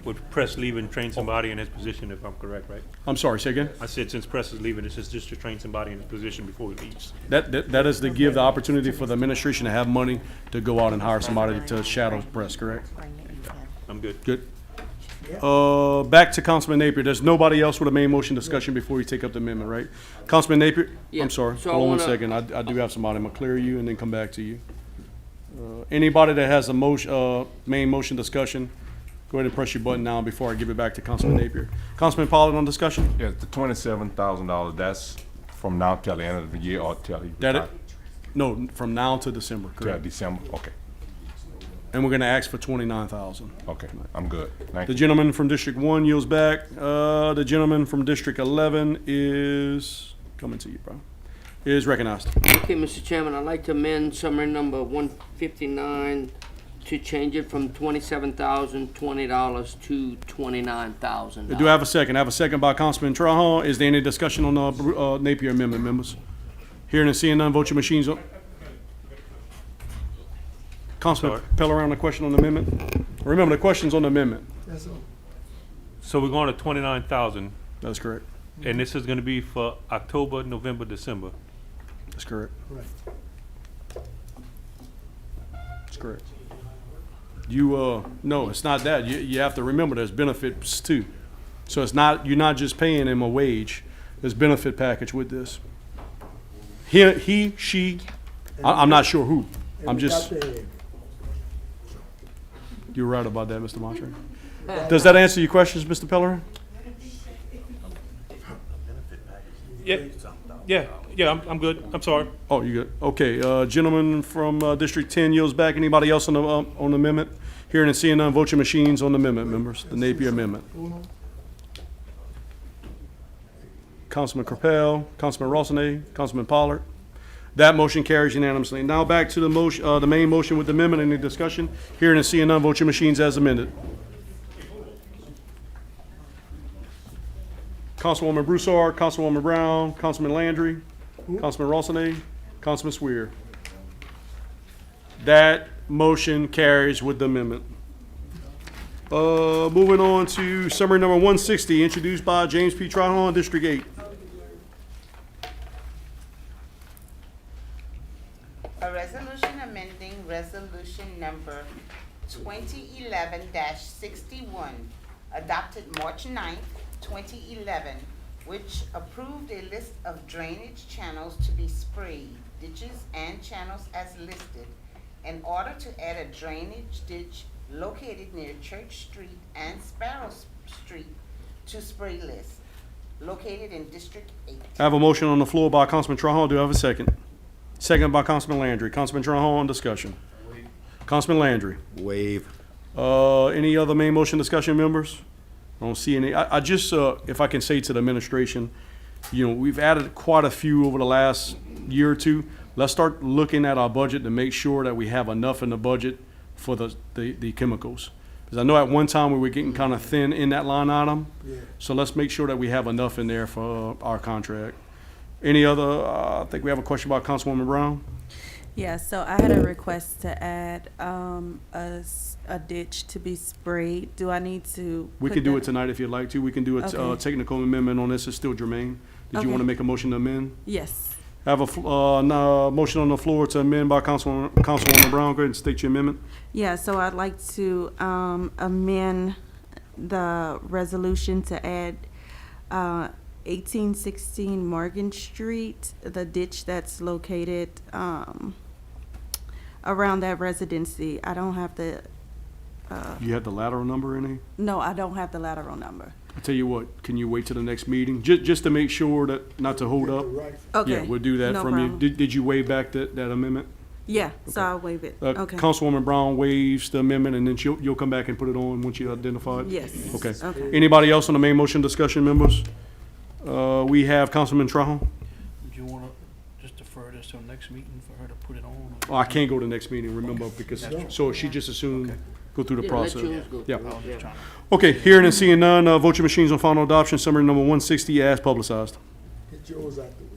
would Press leave and train somebody in his position, if I'm correct, right? I'm sorry, say again? I said since Press is leaving, this is just to train somebody in his position before he leaves. That is to give the opportunity for the administration to have money to go out and hire somebody to shadow Press, correct? I'm good. Good. Back to Councilman Napier. There's nobody else with a main motion discussion before we take up the amendment, right? Councilman Napier? Yeah, I'm sorry. so I Hold on one wanna- second. I do have somebody. I'm gonna clear you and then come back to you. Anybody that has a motion, main motion discussion, go ahead and press your button now before I give it back to Councilman Napier. Councilman Pollard on discussion? Yeah, the $27,000, that's from now till the end of the year or till he That it? retires? No, from now to December, Till correct? December, okay, And we're gonna ask for 29,000. okay, I'm good, thank The you. gentleman from District 1 yields back. The gentleman from District 11 is coming to you, bro. Is recognized. Okay, Mr. Chairman, I'd like to amend summary number 159 to change it from $27,020 to $29,000. Do I have a second? I have a second by Councilman Trahan. Is there any discussion on the Napier amendment, members? Hearing and seeing none, vote your machines on. Councilman Pellerin, on the question on the amendment? Remember, the question's on the amendment. So we're going to 29,000, That's correct. and this is gonna be for October, November, December. That's correct. That's correct. You, no, it's not that. You have to remember there's benefits too. So it's not, you're not just paying him a wage. There's benefit package with this. He, she, I'm not sure who. I'm just, you're right about that, Mr. Montre. Does that answer your questions, Mr. Pellerin? Yeah, I'm good. I'm sorry. Oh, you good? Okay, gentleman from District 10 yields back. Anybody else on the amendment? Hearing and seeing none, vote your machines on the amendment, members. The Napier amendment. Councilman Capel, Councilman Rossini, Councilman Pollard. That motion carries unanimously. Now back to the motion, the main motion with the amendment. Any discussion? Hearing and seeing none, vote your machines as amended. Councilwoman Broussard, Councilwoman Brown, Councilman Landry, Councilman Rossini, Councilman Swear. That motion carries with the amendment. Moving on to summary number 160, introduced by James P. Trahon, District 8. A resolution amending resolution number 2011-61, adopted March 9th, 2011, which approved a list of drainage channels to be sprayed, ditches and channels as listed, in order to add a drainage ditch located near Church Street and Sparrow Street to spray list, located in District 8. I have a motion on the floor by Councilman Trahon. Do I have a second? Second by Councilman Landry. Councilman Trahon, discussion. Councilman Landry. Waive. Any other main motion discussion, members? I don't see any. I just, if I can say to the administration, you know, we've added quite a few over the last year or two. Let's start looking at our budget to make sure that we have enough in the budget for the chemicals. Because I know at one time we were getting kind of thin in that line item. So let's make sure that we have enough in there for our contract. Any other, I think we have a question about Councilwoman Brown. Yeah, so I had a request to add a ditch to be sprayed. Do I need to? We can do it tonight if you'd like to. We can do a Okay. technical amendment on this. It's still germane. Did you Okay. want to make a motion to amend? Yes. I have a motion on the floor to amend by Councilwoman Brown. Go ahead and state your amendment. Yeah, so I'd like to amend the resolution to add 1816 Morgan Street, the ditch that's located around that residency. I don't have the You have the lateral number in here? No, I don't have the lateral number. I tell you what, can you wait till the next meeting, just to make sure that, not to hold up? Okay. Yeah, we'll do that No from you. problem. Did you waive back that amendment? Yeah, so I'll waive it. Okay. Councilwoman Brown waives the amendment, and then you'll come back and put it on once you identify it? Yes. Okay. Okay. Anybody else on the main motion discussion, members? We have Councilman Trahan. Would you wanna just defer this till next meeting for her to put it on? Oh, I can't go to the next meeting, remember, because, so she just assumed go through the Yeah, let process. yours go. Yeah. I was just trying to. Okay, hearing and seeing none, vote your machines on final adoption, summary number 160 as publicized. Get yours out the way.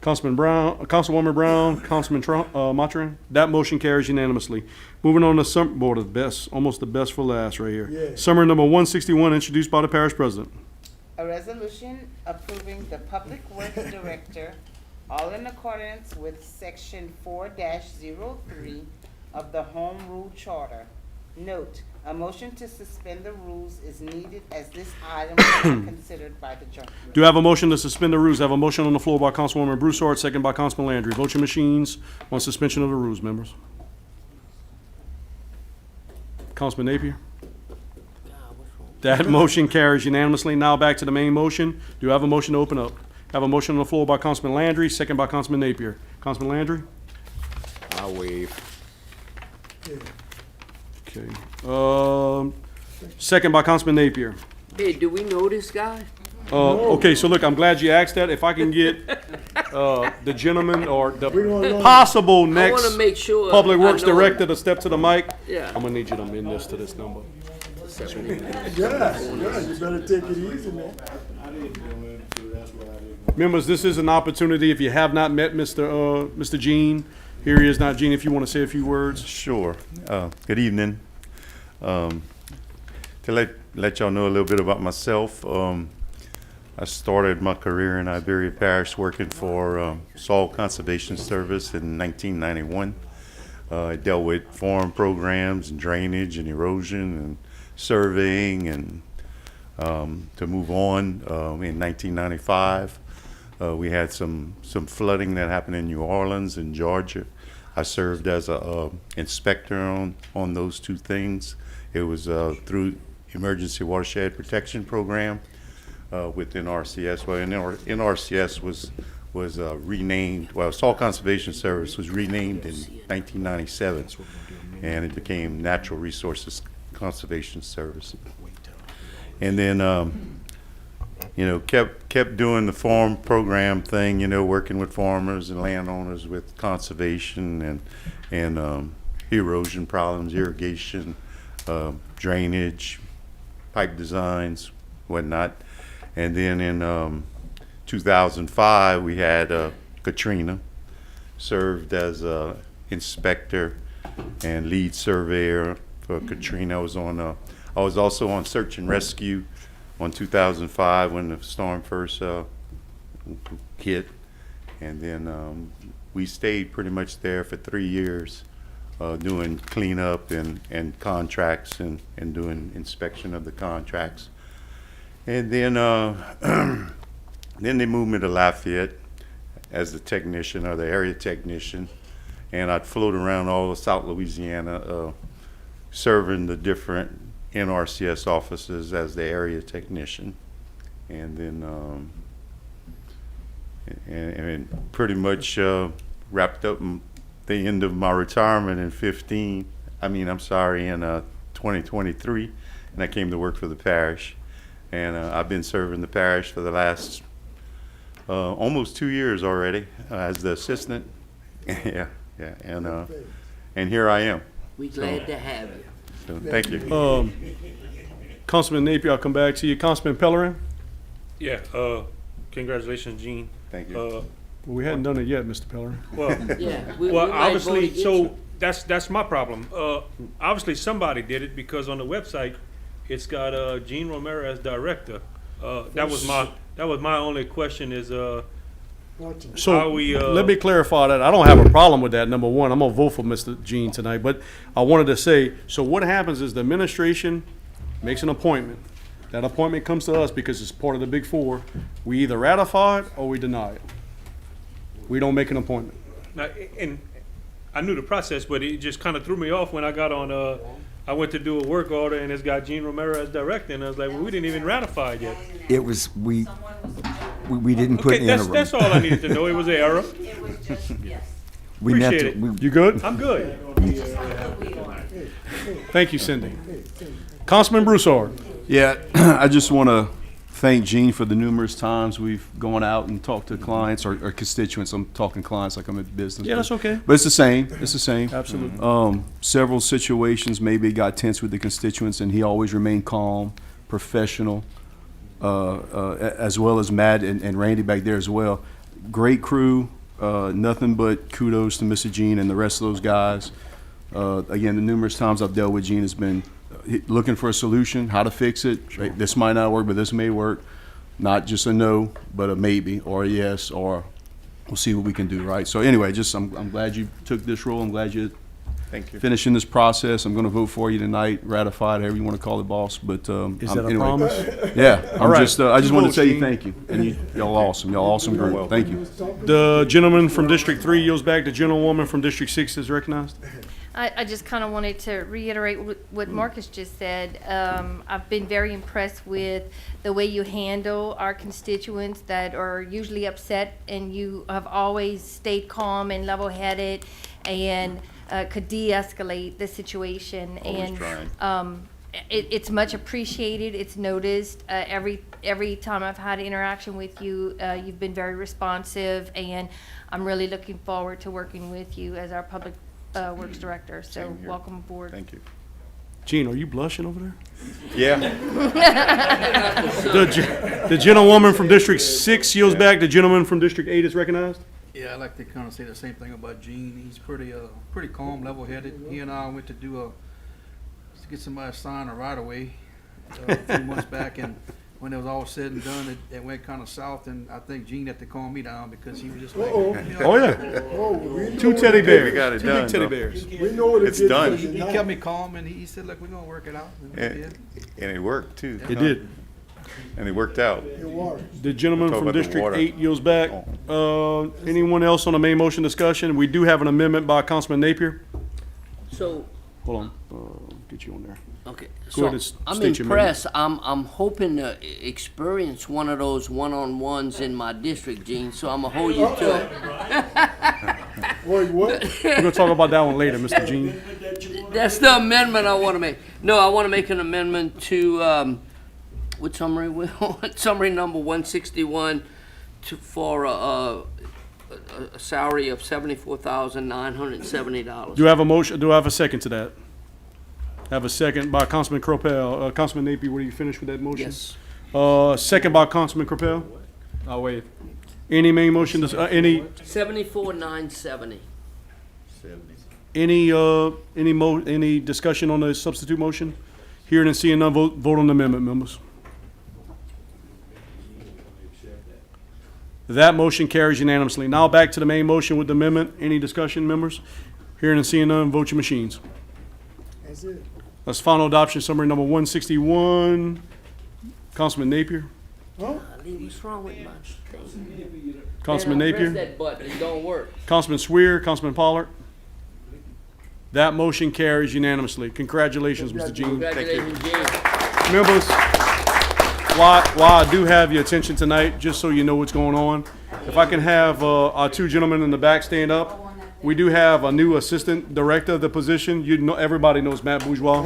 Councilman Brown, Councilwoman Brown, Councilman Matran, that motion carries unanimously. Moving on to boy, the best, almost the best for last right here. Yeah. Summary number 161, introduced by the parish president. A resolution approving the Public Works Director, all in accordance with Section 4-03 of the Home Rule Charter. Note, a motion to suspend the rules is needed as this item was not considered by the joint. Do I have a motion to suspend the rules? I have a motion on the floor by Councilwoman Broussard, second by Councilman Landry. Vote your machines on suspension of the rules, members. Councilman Napier? That motion carries unanimously. Now back to the main motion. Do I have a motion to open up? I have a motion on the floor by Councilman Landry, second by Councilman Napier. Councilman Landry? I'll waive. Okay. Second by Councilman Napier. Hey, do we know this guy? Okay, so look, I'm glad you asked that. If I can get the gentleman or the possible I next wanna make sure Public I Works know him. Director to step to the mic, Yeah. I'm gonna need you to amend this to this number. Yeah, you better take it easy, man. Members, this is an opportunity. If you have not met Mr. Jean, here he is now. Jean, if you want to say a few words. Sure. Good evening. To let y'all know a little bit about myself, I started my career in Iberia Parish working for Soil Conservation Service in 1991. I dealt with farm programs and drainage and erosion and surveying, and to move on, in 1995, we had some flooding that happened in New Orleans and Georgia. I served as a inspector on those two things. It was through Emergency Watershed Protection Program within RCS. Well, NRCS was renamed. Well, Soil Conservation Service was renamed in 1997, and it became Natural Resources Conservation Service. And then, kept doing the farm program thing, working with farmers and landowners with conservation and erosion problems, irrigation, drainage, pipe designs, whatnot. And then in 2005, we had Katrina, served as a inspector and lead surveyor for Katrina. I was also on search and rescue on 2005 when the storm first hit, and then we stayed pretty much there for 3 years, doing cleanup and contracts and doing inspection of the contracts. And then then they moved me to Lafayette as the technician or the area technician, and I'd float around all of South Louisiana serving the different NRCS offices as the area technician. And then and pretty much wrapped up the end of my retirement in 2023, and I came to work for the parish. And I've been serving the parish for the last almost 2 years already as the assistant. yeah, and here I am. We glad to have you. So, thank you. Councilman Napier, I'll come back to you. Councilman Pellerin? Yeah, congratulations, Gene. Thank you. Well, we hadn't done it yet, Mr. Pellerin. Well, Yeah, well, we might obviously, vote against so you. that's my problem. Obviously, somebody did it because on the website, it's got Gene Romero as director. That was my only question is So how we let me clarify that. I don't have a problem with that. Number one, I'm gonna vote for Mr. Jean tonight, but I wanted to say, so what happens is the administration makes an appointment. That appointment comes to us because it's part of the Big Four. We either ratify it or we deny it. We don't make an appointment. now, and I knew the process, but it just kind of threw me off when I got on I went to do a work order and it's got Gene Romero as director, and I was like, well, we didn't even ratify it yet. It was, we didn't put Okay, interim. that's all I needed to know. It was an error. We meant Appreciate to- it. You good? I'm good. Thank you, Cindy. Councilman Broussard. Yeah, I just want to thank Gene for the numerous times we've gone out and talked to clients or constituents. I'm talking clients like I'm in business. Yeah, that's okay. But it's the same. It's the same. Absolutely. Several situations maybe got tense with the constituents, and he always remained calm, professional, as well as Matt and Randy back there as well. Great crew. Nothing but kudos to Mr. Gene and the rest of those guys. Again, the numerous times I've dealt with Gene has been looking for a solution, how to fix it. Right? This might not work, but this may work. Not just a no, but a maybe or a yes, or we'll see what we can do, right? So anyway, just I'm glad you took this role. I'm glad you finishing this process. I'm going to vote for you tonight, ratified, however you want to call it, boss. But Is that a anyway. promise? Yeah. All right. I just want to Votes, tell you Gene. thank you. And y'all awesome. Y'all awesome group. Thank you. The gentleman from District 3 yields back. The gentlewoman from District 6 is recognized. I just kind of wanted to reiterate what Marcus just said. I've been very impressed with the way you handle our constituents that are usually upset, and you have always stayed calm and level-headed and could de-escalate the situation. Always And trying. it's much appreciated. It's noticed. Every time I've had interaction with you, you've been very responsive, and I'm really looking forward to working with you as our public Works Director. So Same here. welcome aboard. Thank you. Gene, are you blushing over there? Yeah. The gentlewoman from District 6 yields back. The gentleman from District 8 is recognized. Yeah, I'd like to kind of say the same thing about Gene. He's pretty calm, level-headed. He and I went to to get somebody to sign a right-of-way a few months back, and when it was all said and done, it went kind of south, and I think Gene had to calm me down because he was just like, Oh yeah. Two teddy bears. We got it Two done, big teddy though. bears. We know what It's done. He kept me calm, and he said, look, we're going to work it out. And we And, did. and it worked too. It did. And it worked out. The gentleman Talk from about the District water. 8 yields back. Anyone else on the main motion discussion? We do have an amendment by Councilman Napier. So, Hold on, get you on there. okay, Go so ahead and I'm state your impressed. I'm hoping to experience one of those one-on-ones in my district, Gene, so I'm gonna hold you to it. Wait, what? We're gonna talk about that one later, Mr. Gene. That's the amendment I want to make. No, I want to make an amendment to, what summary, summary number 161 for a salary of $74,970. Do I have a motion, do I have a second to that? I have a second by Councilman Cropel. Councilman Napier, were you finished with that motion? Yes. Second by Councilman Cropel. I'll wait. Any main motion, any 74,970. any discussion on the substitute motion? Hearing and seeing none, vote on the amendment, members. That motion carries unanimously. Now back to the main motion with the amendment. Any discussion, members? Hearing and seeing none, vote your machines. That's it. That's final adoption summary number 161. Councilman Napier. What's wrong with my thing? Councilman Man, I Napier. pressed that button, it don't work. Councilman Swear, Councilman Pollard. That motion carries unanimously. Congratulations, Mr. Gene. Congratulations, Gene. Members, while I do have your attention tonight, just so you know what's going on, if I can have our two gentlemen in the back stand up. We do have a new assistant director of the position. You know, everybody knows Matt Bourgeois.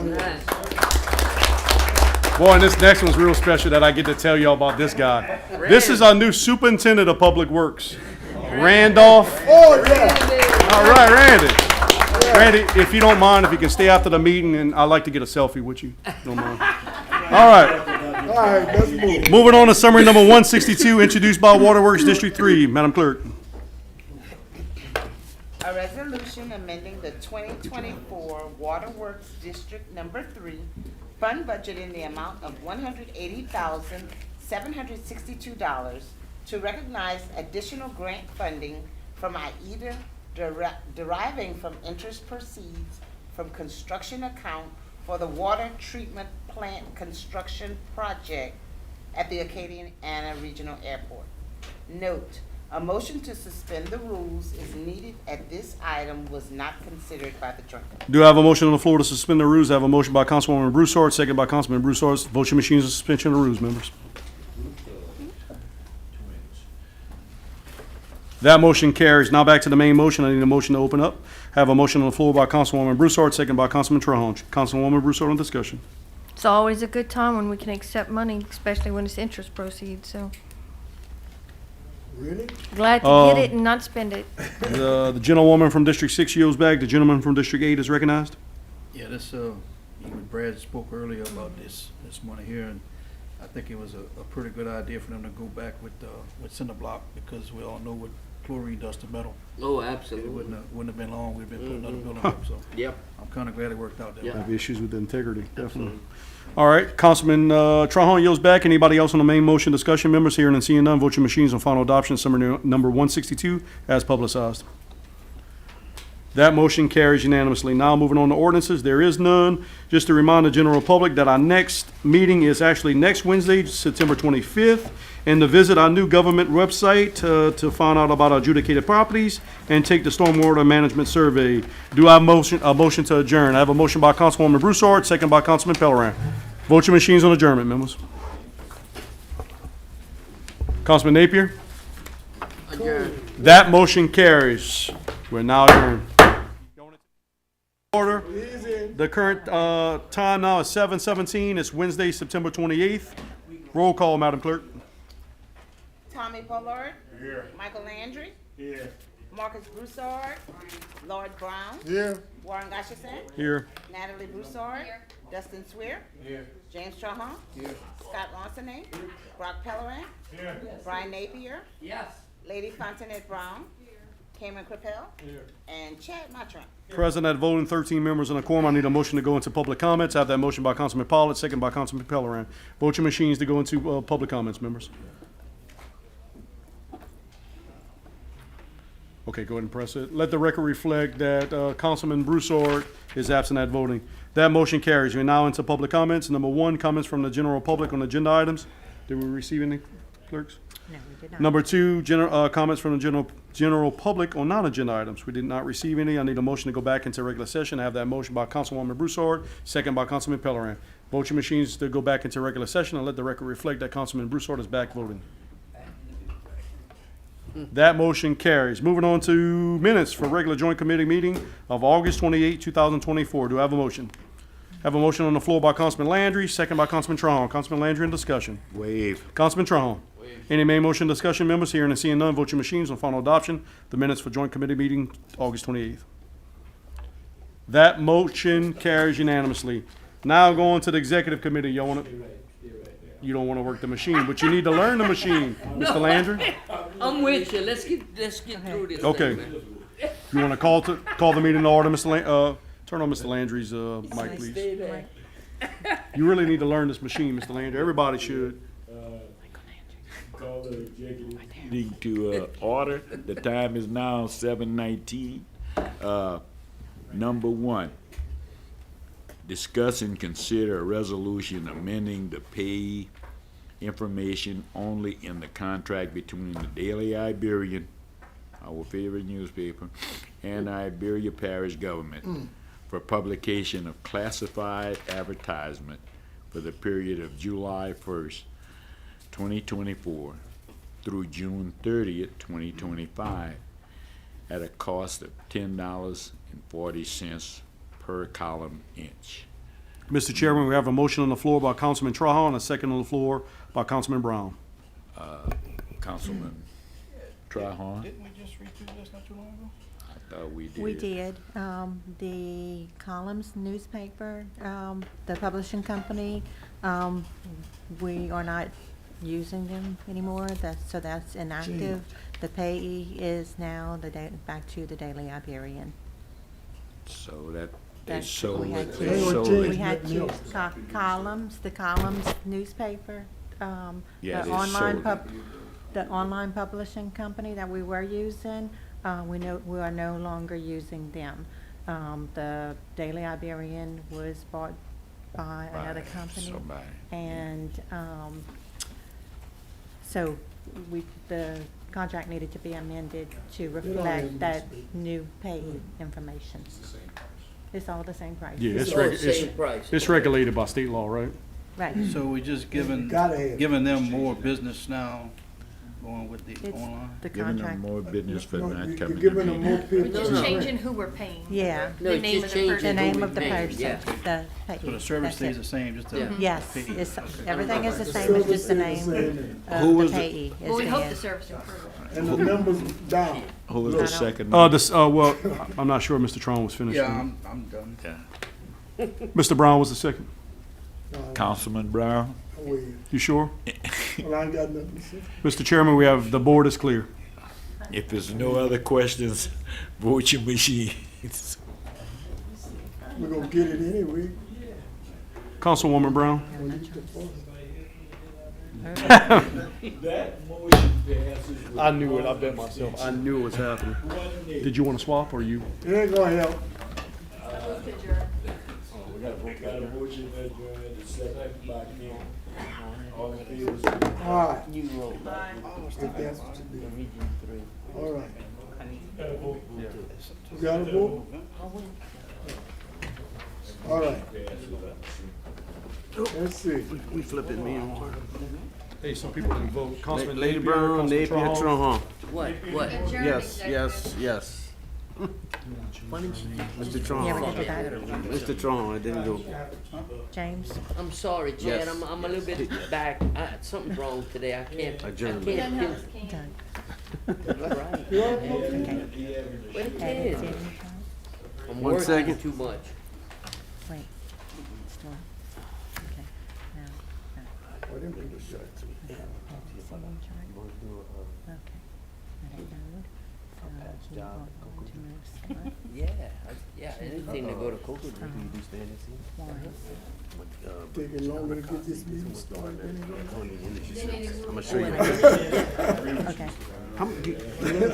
Boy, and this next one's real special that I get to tell y'all about this guy. This is our new superintendent of public works, Randolph. Oh, yeah. All right, Randy. Randy, if you don't mind, if you can stay after the meeting, and I'd like to get a selfie with you. Don't mind. All right. All right, let's move. Moving on to summary number 162, introduced by Waterworks District 3. Madam Clerk. A resolution amending the 2024 Waterworks District Number 3 fund budget in the amount of $180,762 to recognize additional grant funding from AIDA deriving from interest proceeds from construction account for the water treatment plant construction project at the Acadiana Regional Airport. Note, A motion to suspend the rules is needed as this item was not considered by the joint committee. Do I have a motion on the floor to suspend the rules? I have a motion by Councilwoman Broussard, second by Councilman Broussard. Vote your machines on suspension of the rules, members. That motion carries. Now back to the main motion. I need a motion to open up. Have a motion on the floor by Councilwoman Broussard, second by Councilman Trahan. Councilwoman Broussard on discussion. It's always a good time when we can accept money, especially when it's interest proceeds, so Really? glad to get it and not spend it. The gentlewoman from District 6 yields back. The gentleman from District 8 is recognized. Yeah, this, even Brad spoke earlier about this money here, and I think it was a pretty good idea for them to go back with cinder block, because we all know what chlorine does to metal. Oh, It absolutely. wouldn't have been long, we've been putting another building up, so Yep. I'm kinda glad it worked out that way. Have issues with integrity, definitely. All right, Councilman Trahan yields back. Anybody else on the main motion discussion? Members hearing and seeing none, vote your machines on final adoption, summary number 162, as publicized. That motion carries unanimously. Now moving on to ordinances, there is none. Just to remind the general public that our next meeting is actually next Wednesday, September 25th, and to visit our new government website to find out about adjudicated properties and take the stormwater management survey. Do I have a motion to adjourn? I have a motion by Councilwoman Broussard, second by Councilman Pellerin. Vote your machines on adjournment, members. Councilman Napier? Adjourn. That motion carries. We're now adjourned. Order. The current time now is 7:17. It's Wednesday, September 28th. Roll call, Madam Clerk. Tommy Pollard. Here. Michael Landry. Here. Marcus Broussard. Lloyd Brown. Here. Warren Gotchison. Here. Natalie Broussard. Dustin Swear. Here. James Trahan. Here. Scott Lawson. Brock Pellerin. Here. Brian Napier. Yes. Lady Fontanet Brown. Cameron Crepel. And Chad Matron. Present at voting, 13 members in a quorum. I need a motion to go into public comments. I have that motion by Councilman Pollard, second by Councilman Pellerin. Vote your machines to go into public comments, members. Okay, go ahead and press it. Let the record reflect that Councilman Broussard is absent at voting. That motion carries. We're now into public comments. Number one, comments from the general public on agenda items. Did we receive any, clerks? No, we did not. Number two, comments from the general public on non-agenda items. We did not receive any. I need a motion to go back into regular session. I have that motion by Councilwoman Broussard, second by Councilman Pellerin. Vote your machines to go back into regular session and let the record reflect that Councilman Broussard is back voting. That motion carries. Moving on to minutes for regular joint committee meeting of August 28, 2024. Do I have a motion? Have a motion on the floor by Councilman Landry, second by Councilman Trahan. Councilman Landry in discussion. Waive. Councilman Trahan. Any main motion discussion, members? Hearing and seeing none, vote your machines on final adoption. The minutes for joint committee meeting August 28th. That motion carries unanimously. Now going to the executive committee. Y'all want to? You don't want to work the machine, but you need to learn the machine, Mr. Landry. I'm with you. Let's get through this. Okay. thing, man. You want to call the meeting to order, Mr. Turn on Mr. Landry's mic, please. Stay there. You really need to learn this machine, Mr. Landry. Everybody should. Call the executive meeting to order. The time is now 7:19. Number one, discuss and consider a resolution amending the pay information only in the contract between the Daily Iberian, our favorite newspaper, and Iberia Parish government for publication of classified advertisement for the period of July 1st, 2024 through June 30th, 2025 at a cost of $10.40 per column inch. Mr. Chairman, we have a motion on the floor by Councilman Trahan and a second on the floor by Councilman Brown. Councilman Trahan? Didn't we just read through this not too long ago? I thought we did. We did. The Columns newspaper, the publishing company, we are not using them anymore. So that's inactive. The payee is now back to the Daily Iberian. So that they That's- sold we had it. to- They sold it. We had to use Columns, the Columns newspaper, Yeah, the they online sold the online publishing company that we were using. We are no longer using them. The Daily Iberian was bought by another company. somebody. And, so the contract needed to be amended to reflect that new pay information. It's all the same price. Yeah, It's all the same price. it's regulated by state law, right? Right. So we just giving them more business now, going with the It's online. the Giving them contract. more business for No, not you're coming giving to them more meetings. We're people. just changing who we're paying. Yeah, No, The it's name just of the changing person. the who name we of the pay, person, yeah. the payee. So the service That's stays it. the same, just the. Yeah. Yes, payee. it's, Okay. everything is the same, it's just the name of Who the was it? payee. Well, we is hope in. the service improves. And the numbers down. Who was I the don't- second? Well, I'm not sure Mr. Tron was finished. Yeah, I'm done. Yeah. Mr. Brown was the second. Councilman Brown? Wait, You sure? well, I ain't got nothing to say. Mr. Chairman, we have, the board is clear. If there's no other questions, vote your machines. We're gonna get it anyway. Councilwoman Brown? I knew it, I bet myself. I knew it was happening. Did you want to swap or you? It ain't gonna help. All right. If that's what you do. All right. You got a vote? All right. Let's see. We flipping me on. Hey, some people didn't vote. Councilman Lady Napier, Brown, Councilman Napier, Trahan. Trahan. What, what? Yes, yes, yes. Mr. Yeah, we Trahan. did that. Mr. Trahan, I didn't go. James? I'm sorry, Chad, Yes. I'm a little bit back, something's wrong today, I can't, I Adjourned. can't. Done. Right. Okay. What it Add it is, in. I'm One working second. too much. Wait. Still. Okay. Now. What them people shut to? Someone chart? Okay. I didn't know. So you want to move Scott? Yeah, anything to go to Coco. Warren. Taking longer to get this meeting started anyway. I'm gonna show you. Okay.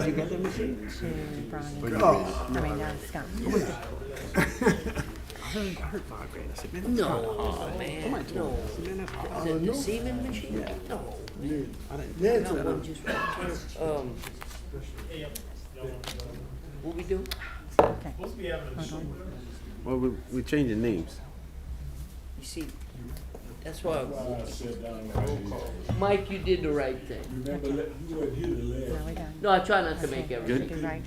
You got that machine? To Brian. Oh. I mean, Scott. I heard $5,000. I said, man, that's No, man, no. man, that's hard. The semen machine? No. That's No, what I'm just, what we do? Okay. Hold on. Well, we're changing names. You see, that's why, Mike, you did the right thing. Now we're done. No, I try not to make everything. You're right.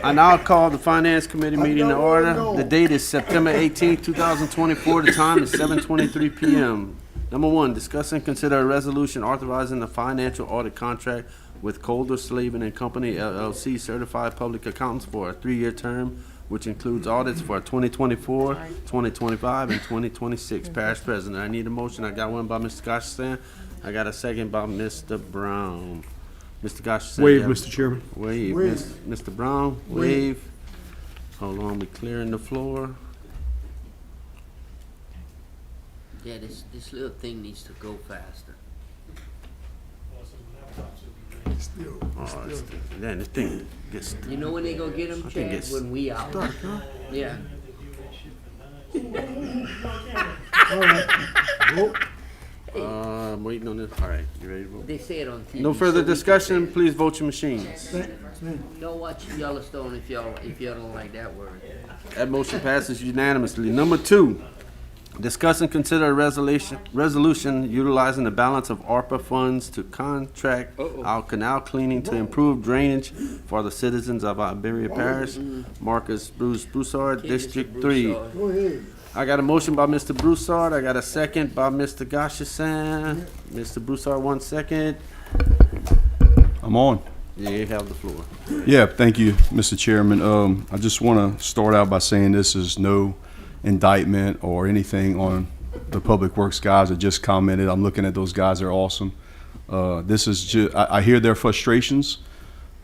I now call the Finance Committee meeting to order. The date is September 18, 2024. The time is 7:23 p.m. Number one, discuss and consider a resolution authorizing the financial audit contract with Colder, Slavin and Company LLC Certified Public Accountants for a 3-year term, which includes audits for 2024, 2025, and 2026. Parish President, I need a motion. I got one by Mr. Goshen. I got a second by Mr. Brown. Mr. Goshen. Waive, Mr. Chairman. Waive. Waive. Mr. Brown, waive. Hold on, we clearing the floor. Yeah, this little thing needs to go faster. Still, Oh, then this thing gets. You know when they go get them, I think Chad? it's When we out. stuck, huh? Yeah. all right. Vote. I'm waiting on this. All right, you ready to vote? They say it on TV. No further so we can discussion. say Please vote your machines. it. Don't watch Yellowstone if y'all don't like that word. That motion passes unanimously. Number two, discuss and consider a resolution utilizing the balance of ARPA funds to contract our canal cleaning to improve drainage for the citizens of Iberia Parish. Marcus Bruce Broussard, Okay, Mr. District 3. Broussard. Go ahead. I got a motion by Mr. Broussard. I got a second by Mr. Goshen. Mr. Broussard, 1 second. I'm on. Yeah, you have the floor. Yeah, thank you, Mr. Chairman. I just want to start out by saying this is no indictment or anything on the Public Works guys that just commented. I'm looking at those guys, they're awesome. This is just, I hear their frustrations.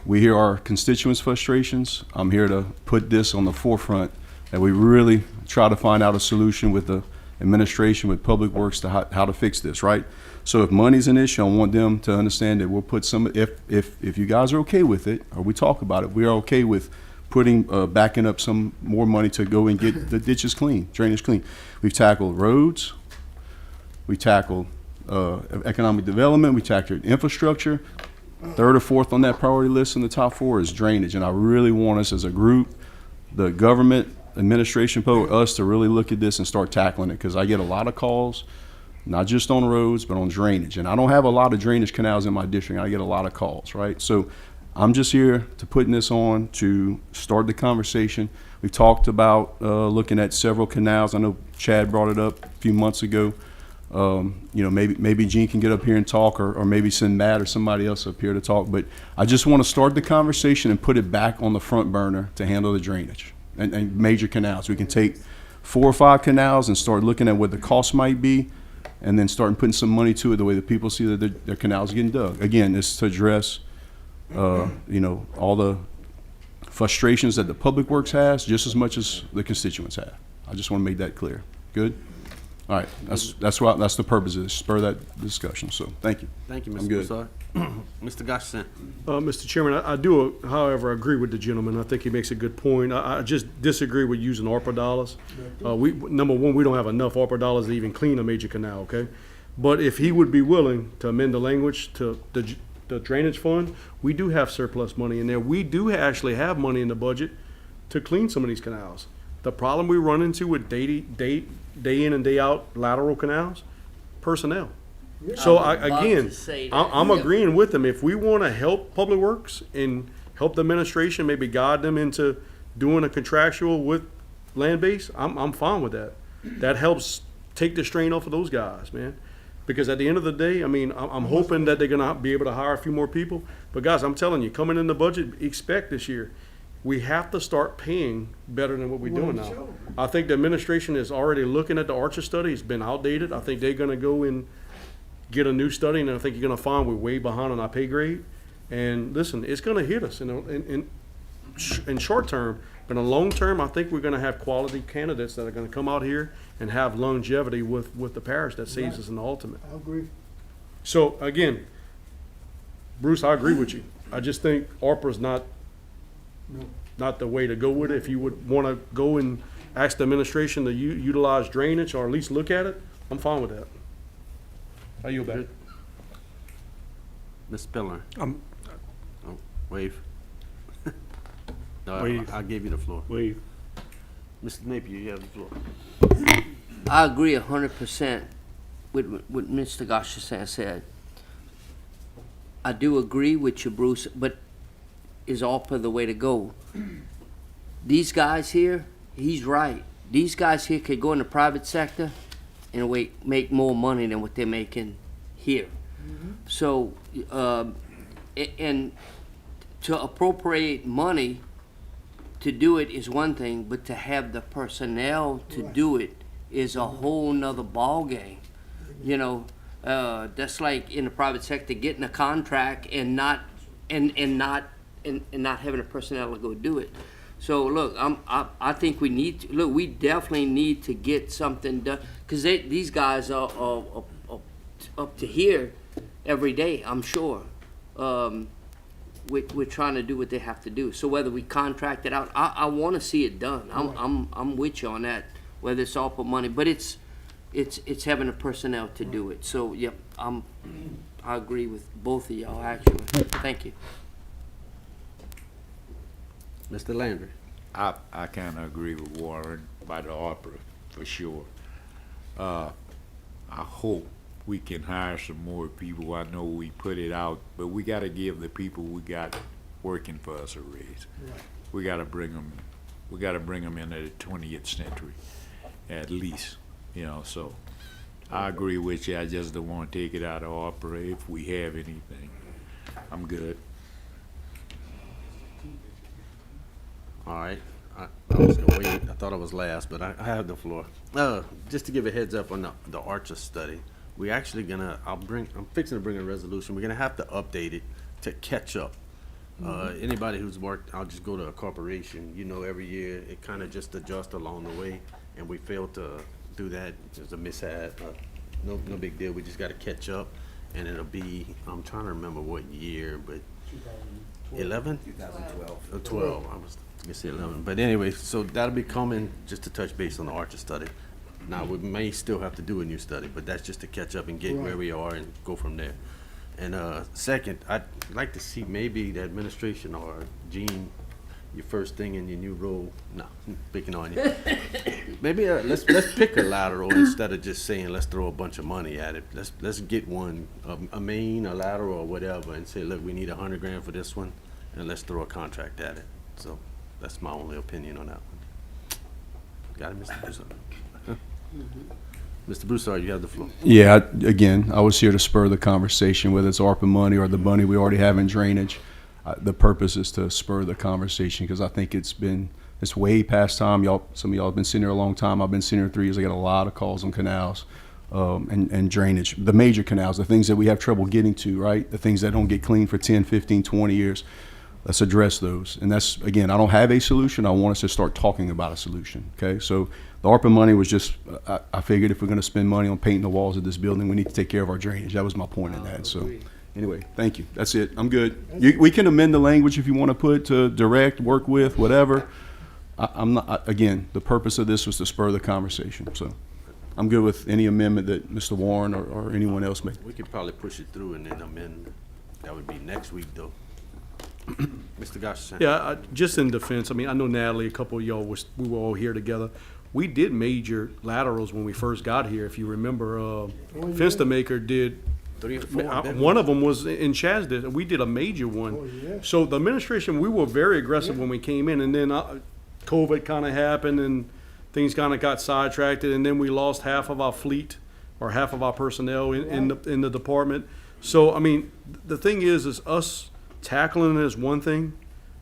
We hear our constituents' frustrations. I'm here to put this on the forefront, that we really try to find out a solution with the administration, with Public Works, to how to fix this, right? So if money's an issue, I want them to understand that we'll put some, if you guys are okay with it, or we talk about it, we are okay with putting, backing up some more money to go and get the ditches clean, drainage clean. We've tackled roads, we tackled economic development. We tackled infrastructure. Third or fourth on that priority list in the top 4 is drainage. And I really want us as a group, the government, administration, public, us to really look at this and start tackling it, because I get a lot of calls, not just on roads, but on drainage. And I don't have a lot of drainage canals in my district. I get a lot of calls, right? So I'm just here to putting this on to start the conversation. We talked about looking at several canals. I know Chad brought it up a few months ago. Maybe Gene can get up here and talk, or maybe send Matt or somebody else up here to talk. But I just want to start the conversation and put it back on the front burner to handle the drainage and major canals. We can take 4 or 5 canals and start looking at what the cost might be, and then start putting some money to it the way that people see that their canals are getting dug. Again, it's to address all the frustrations that the public works has just as much as the constituents have. I just want to make that clear. Good? All right, that's the purpose of this, spur that discussion, so thank you. Thank you, I'm Mr. good. Broussard. Mr. Gosselin. Mr. Chairman, I do, however, agree with the gentleman. I think he makes a good point. I just disagree with using ARPA dollars. Number one, we don't have enough ARPA dollars to even clean a major canal, okay? But if he would be willing to amend the language to the drainage fund, we do have surplus money in there. We do actually have money in the budget to clean some of these canals. The problem we run into with day in and day out lateral canals, personnel. So I'm agreeing with them. If we want to help Public Works and help the administration, maybe guide them into doing a contractual with land base, I'm fine with that. That helps take the strain off of those guys, man. Because at the end of the day, I mean, I'm hoping that they're gonna be able to hire a few more people. But guys, I'm telling you, coming in the budget, expect this year, we have to start paying better than what we're doing now. I think the administration is already looking at the Archer study. It's been outdated. I think they're gonna go and get a new study, and I think you're gonna find we're way behind on our pay grade. And listen, it's gonna hit us in short term, but in the long term, I think we're gonna have quality candidates that are gonna come out here and have longevity with the parish that saves us in the ultimate. I agree. So again, Bruce, I agree with you. I just think ARPA's not the way to go with it. If you would wanna go and ask the administration to utilize drainage, or at least look at it, I'm fine with that. I yield back. Ms. Spiller. Wave. No, Wave. I'll give you the floor. Wave. Mr. Napier, you have the floor. I agree 100% with what Mr. Gosselin said. I do agree with you, Bruce, but is ARPA the way to go? These guys here, he's right. These guys here could go in the private sector and make more money than what they're making here. So, and to appropriate money to do it is one thing, but to have the personnel to do it is a whole nother ballgame. That's like in the private sector getting a contract and not having the personnel to go do it. So look, I think we definitely need to get something done, because these guys are up to here every day, I'm sure. We're trying to do what they have to do. So whether we contract it out, I want to see it done. I'm with you on that. Whether it's ARPA money, but it's having the personnel to do it. So yep, I agree with both of y'all actually. Thank you. Mr. Landry. I kind of agree with Warren about the ARPA for sure. I hope we can hire some more people. I know we put it out, but we got to give the people we got working for us a raise. Right. We got to bring them. We got to bring them into the 20th century, at least. So I agree with you. I just don't want to take it out of ARPA if we have anything. I'm good. All right. I was gonna wait. I thought I was last, but I have the floor. Just to give a heads up on the Archer study, we actually I'm fixing to bring a resolution. We're gonna have to update it to catch up. Anybody who's worked, I'll just go to a corporation. Every year it kind of just adjusts along the way, and we failed to do that. There's a mishap. No big deal. We just got to catch up, and it'll be. I'm trying to remember what year, but 11? 2012. 12. I was gonna say 11, but anyway, so that'll be coming. Just to touch base on the Archer study. Now, we may still have to do a new study, but that's just to catch up and get where we are and go from there. And second, I'd like to see maybe the administration or Gene, your first thing in your new role. No, I'm picking on you. Maybe let's pick a lateral instead of just saying let's throw a bunch of money at it. Let's get one, a main, a lateral, or whatever, and say, look, we need $100 grand for this one, and let's throw a contract at it. So that's my only opinion on that one. Got it, Mr. Broussard? Mr. Broussard, you have the floor. Yeah, again, I was here to spur the conversation, whether it's ARPA money or the money we already have in drainage. The purpose is to spur the conversation because I think it's way past time. Some of y'all have been sitting here a long time. I've been sitting here 3 years. I got a lot of calls on canals and drainage, the major canals, the things that we have trouble getting to, right? The things that don't get cleaned for 10, 15, 20 years. Let's address those. And that's, again, I don't have a solution. I want us to start talking about a solution, okay? So the ARPA money was just, I figured if we're going to spend money on painting the walls of this building, we need to take care of our drainage. That was my point in that. So anyway, thank you. That's it. I'm good. We can amend the language if you want to put to direct, work with, whatever. I'm not, again, the purpose of this was to spur the conversation. So I'm good with any amendment that Mr. Warren or anyone else may. We could probably push it through and then amend. That would be next week, though. Mr. Gosh. Yeah, just in defense, I mean, I know Natalie, a couple of y'all, we were all here together. We did major laterals when we first got here. If you remember, Fenstermaker did, 3 or 4. one of them was in Chasden. We did a major one. So the administration, we were very aggressive when we came in, and then COVID kind of happened and things kind of got sidetracked, and then we lost half of our fleet or half of our personnel in the department. So, I mean, the thing is us tackling it is one thing,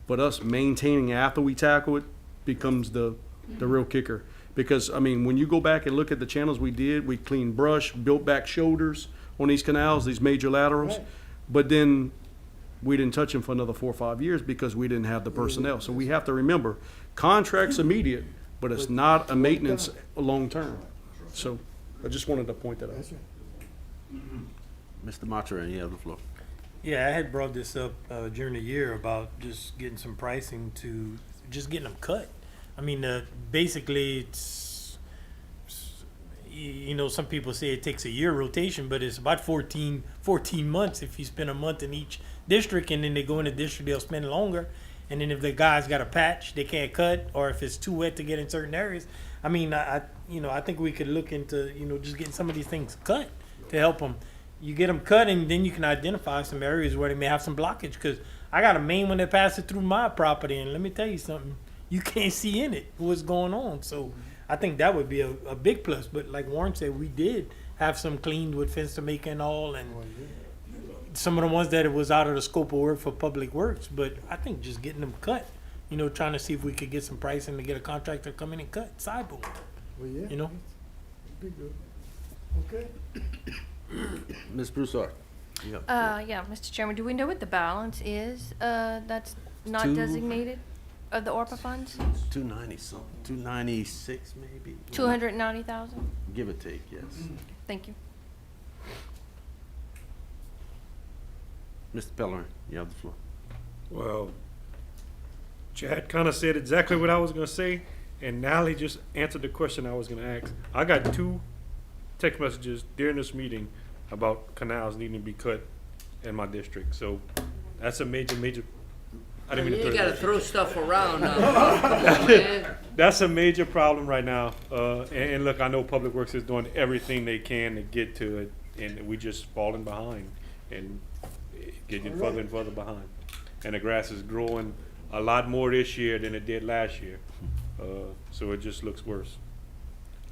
but us maintaining after we tackle it becomes the real kicker. Because, I mean, when you go back and look at the channels we did, we cleaned brush, built back shoulders on these canals, these major laterals, but then we didn't touch them for another 4 or 5 years because we didn't have the personnel. So we have to remember, contract's immediate, but it's not a maintenance long-term. So I just wanted to point that out. Mr. Mathurin, you have the floor. Yeah, I had brought this up during the year about just getting some pricing to just getting them cut. I mean, basically, it's, you know, some people say it takes a year rotation, but it's about 14 months if you spend a month in each district, and then they go in the district, they'll spend longer. And then if the guy's got a patch, they can't cut, or if it's too wet to get in certain areas. I mean, I think we could look into, just getting some of these things cut to help them. You get them cut, and then you can identify some areas where they may have some blockage. Because I got a main one that passes through my property, and let me tell you something, you can't see in it what's going on. So I think that would be a big plus. But like Warren said, we did have some cleaned with Fenstermaker and all, and some of the ones that it was out of the scope of work for Public Works. But I think just getting them cut, trying to see if we could get some pricing to get a contractor to come in and cut sideboard. Well, yeah. Be good. Okay. Ms. Broussard. Yeah, Mr. Chairman, do we know what the balance is that's not Two- designated of the ARPA funds? 290 something, 296 maybe. 290,000? Give or take, yes. Thank you. Mr. Pellerin, you have the floor. Well, Chad kind of said exactly what I was going to say, and Natalie just answered the question I was going to ask. I got 2 text messages during this meeting about canals needing to be cut in my district. So that's a major, I didn't mean to You throw gotta that. throw stuff around now. Come on, man. That's a major problem right now. And look, I know Public Works is doing everything they can to get to it, and we just falling behind and getting further and further behind. And the grass is growing a lot more this year than it did last year. So it just looks worse.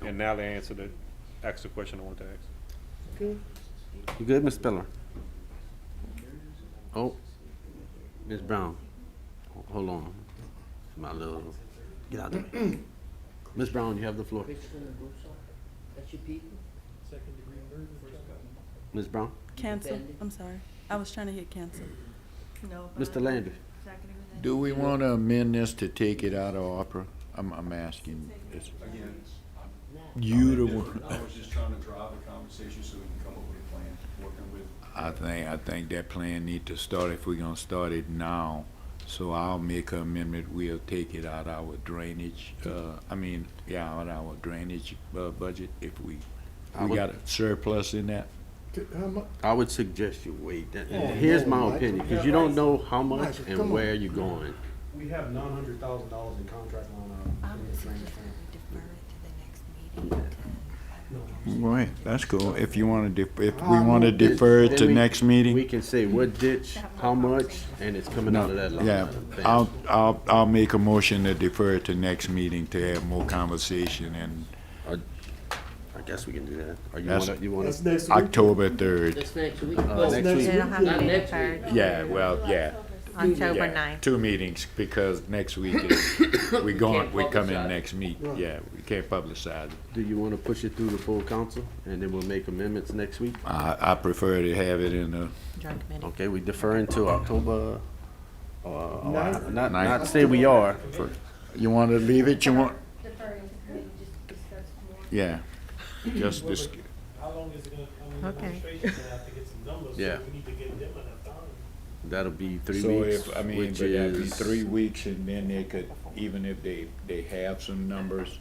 And now they asked the question I want to ask. Okay. You good, Mr. Pellerin? Oh, Ms. Brown, hold on. My little, get out of there. Ms. Brown, you have the floor. Ms. Brown? Cancel. I'm sorry. I was trying to hit cancel. No. Mr. Landry? Do we want to amend this to take it out of opera? I'm asking. You the one. I was just trying to drive the conversation so we can come up with a plan, working with. I think that plan need to start, if we're gonna start it now, So I'll make an amendment, we'll take it out our drainage, out our drainage, budget if we got a surplus in that. I would suggest you wait. And Oh, here's no, my Mike. opinion, because you don't know how much Mike, come and on. where you're going. We have $900,000 in contract on Go ahead, that's cool. If you wanna if we wanna defer it to Then next meeting. We can say what ditch, how much, and it's coming out of that line. Yeah, item. I'll make a motion to defer it to next meeting to have more conversation and I guess we can do that. Or That's- you wanna? That's next week. October 3rd. That's next week. Next Oh, week. They don't have Not to be next deferred. week. Yeah, well, yeah. October Yeah, 9th. 2 meetings, because next week is, we come in next meet, yeah, we can't publicize it. Do you wanna push it through the full council, and then we'll make amendments next week? I prefer to have it in the, Joint committee. Okay, we defer into October, Ninth? not say we are. you wanna leave it, you want, Deferring to committee, just discuss more. yeah, just this, How long is it gonna, Okay. administration's gonna have to get some numbers, so Yeah. we need to give them enough time. That'll be 3 so weeks, if, which but that'd be is 3 weeks, and then they could, even if they have some numbers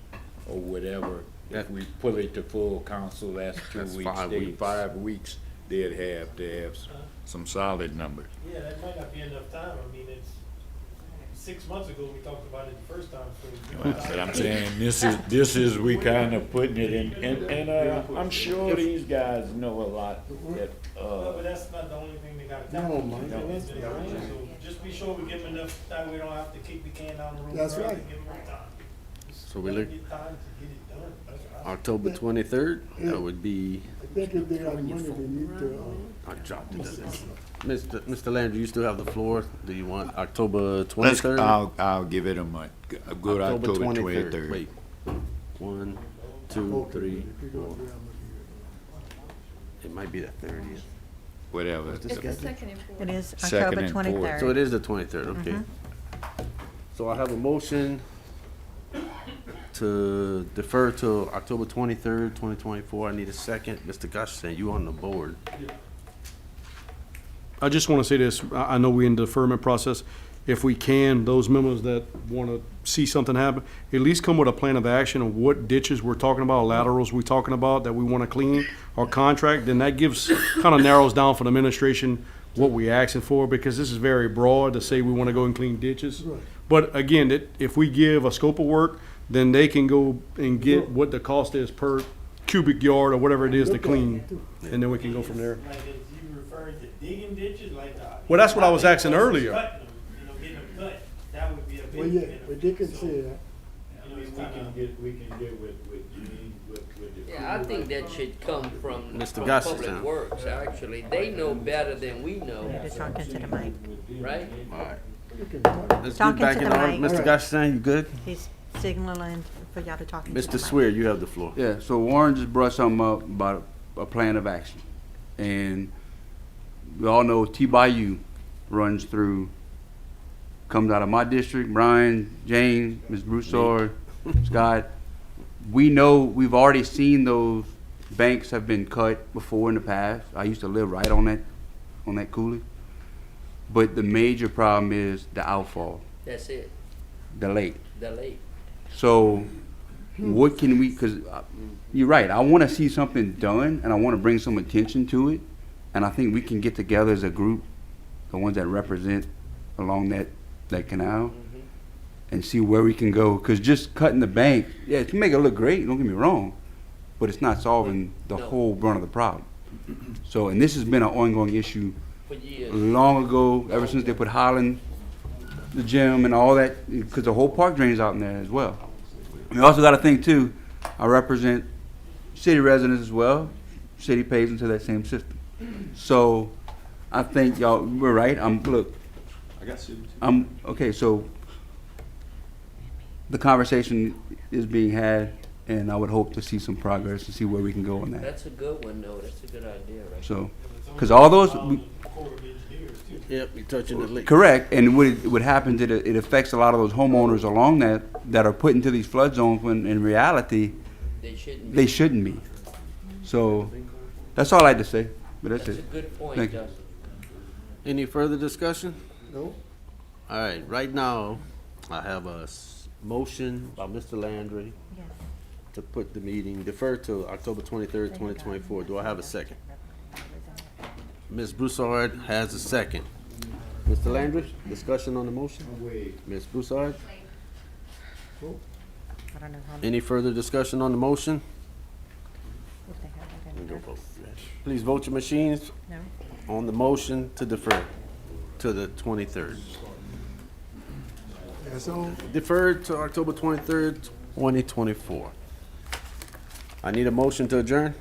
or whatever, if we pull it to full council, that's 2 That's weeks. 5 They- weeks. 5 weeks, they'd have to have some solid numbers. Yeah, that might not be enough time, I mean, it's, 6 months ago, we talked about it the first time, so. But I'm saying, this is, we kind of putting it in, and I'm sure these guys know a lot that, No, but that's not the only thing they gotta tackle. It's been urgent, so just be sure we give them enough time, we don't have to kick the can down the road. That's forever, right. Give them time. Just So we let look- them get time to get it done, that's what I. October 23rd. That would be, I think if they got money, they need to, I dropped it. Mr. Landry, you still have the floor. Do you want October let's, 23rd? I'll give it a month, a good October 23rd. Wait, 1, 2, 3, 4. It might be the 30th. Whatever. It's the second and fourth. It is Second October and fourth. 23rd. So it is the 23rd, okay. So I have a motion to defer to October 23rd, 2024. I need a second. Mr. Guston, you on the board. I just want to say this, I know we're in the deferment process. If we can, those members that want to see something happen, at least come with a plan of action of what ditches we're talking about, laterals we're talking about that we want to clean or contract, then that gives, kind of narrows down for the administration what we asking for, because this is very broad to say we want to go and clean ditches. But again, if we give a scope of work, then they can go and get what the cost is per cubic yard or whatever it is to clean, and then we can go from there. Like, is you referring to digging ditches, like the. Well, that's what I was asking earlier. Cutting them, getting them cut, that would be a big. well, yeah, benefit. but they can So, say that. you know, it's kinda- we can get with Gene, with the. Yeah, I think that should come from Mr. Gossett, Public huh? Works, actually. They know better than we know, You're talking to the mic. right? All right. You can talk. Let's get Talking back to in the order. mic. Mr. Guston, you good? He's signaling for y'all to talk to the Mr. mic. Swear, you have the floor. Yeah, so Warren just brought something up about a plan of action. And we all know T-Bayou runs through, comes out of my district, Brian, James, Ms. Broussard, Scott. We know, we've already seen those banks have been cut before in the past. I used to live right on that coulee. But the major problem is the outfall, That's it, the lake. the lake. So, what can we, because you're right, I want to see something done, and I want to bring some attention to it, and I think we can get together as a group, the ones that represent along that canal, and see where we can go, because just cutting the bank, yeah, it can make it look great, don't get me wrong, but it's not solving the whole brunt of the problem. So, and this has been an ongoing issue For years. long ago, ever since they put Highland, the gym and all that, because the whole park drains out in there as well. We also got to think too, I represent city residents as well. City pays into that same system. So I think y'all, we're right. Look, I got sued. okay, so the conversation is being had, and I would hope to see some progress and see where we can go on that. That's a good one, though. That's a good idea, right? So, because all those, Yep, you're touching the lake. correct, and what happens, it affects a lot of those homeowners along that are put into these flood zones when in reality, They shouldn't be. they shouldn't be. So, that's all I had to say, but that's That's a it. good point, Thank you. Justin. Any further discussion? No? All right, right now, I have a motion by Mr. Landry to put the meeting, defer to October 23rd, 2024. Do I have a second? Ms. Broussard has a second. Mr. Landry, discussion on the motion? Ms. Broussard? I don't know how. Any further discussion on the motion? if they have that in Please vote your machines No. on the motion to defer to the 23rd. Deferred to October 23rd, 2024. I need a motion to adjourn.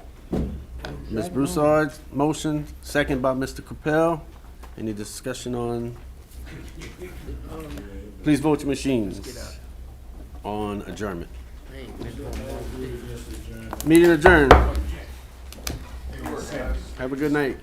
Ms. Broussard's motion, second by Mr. Capel. Any discussion on? Please vote your machines on adjournment. Meeting adjourned. Have a good night.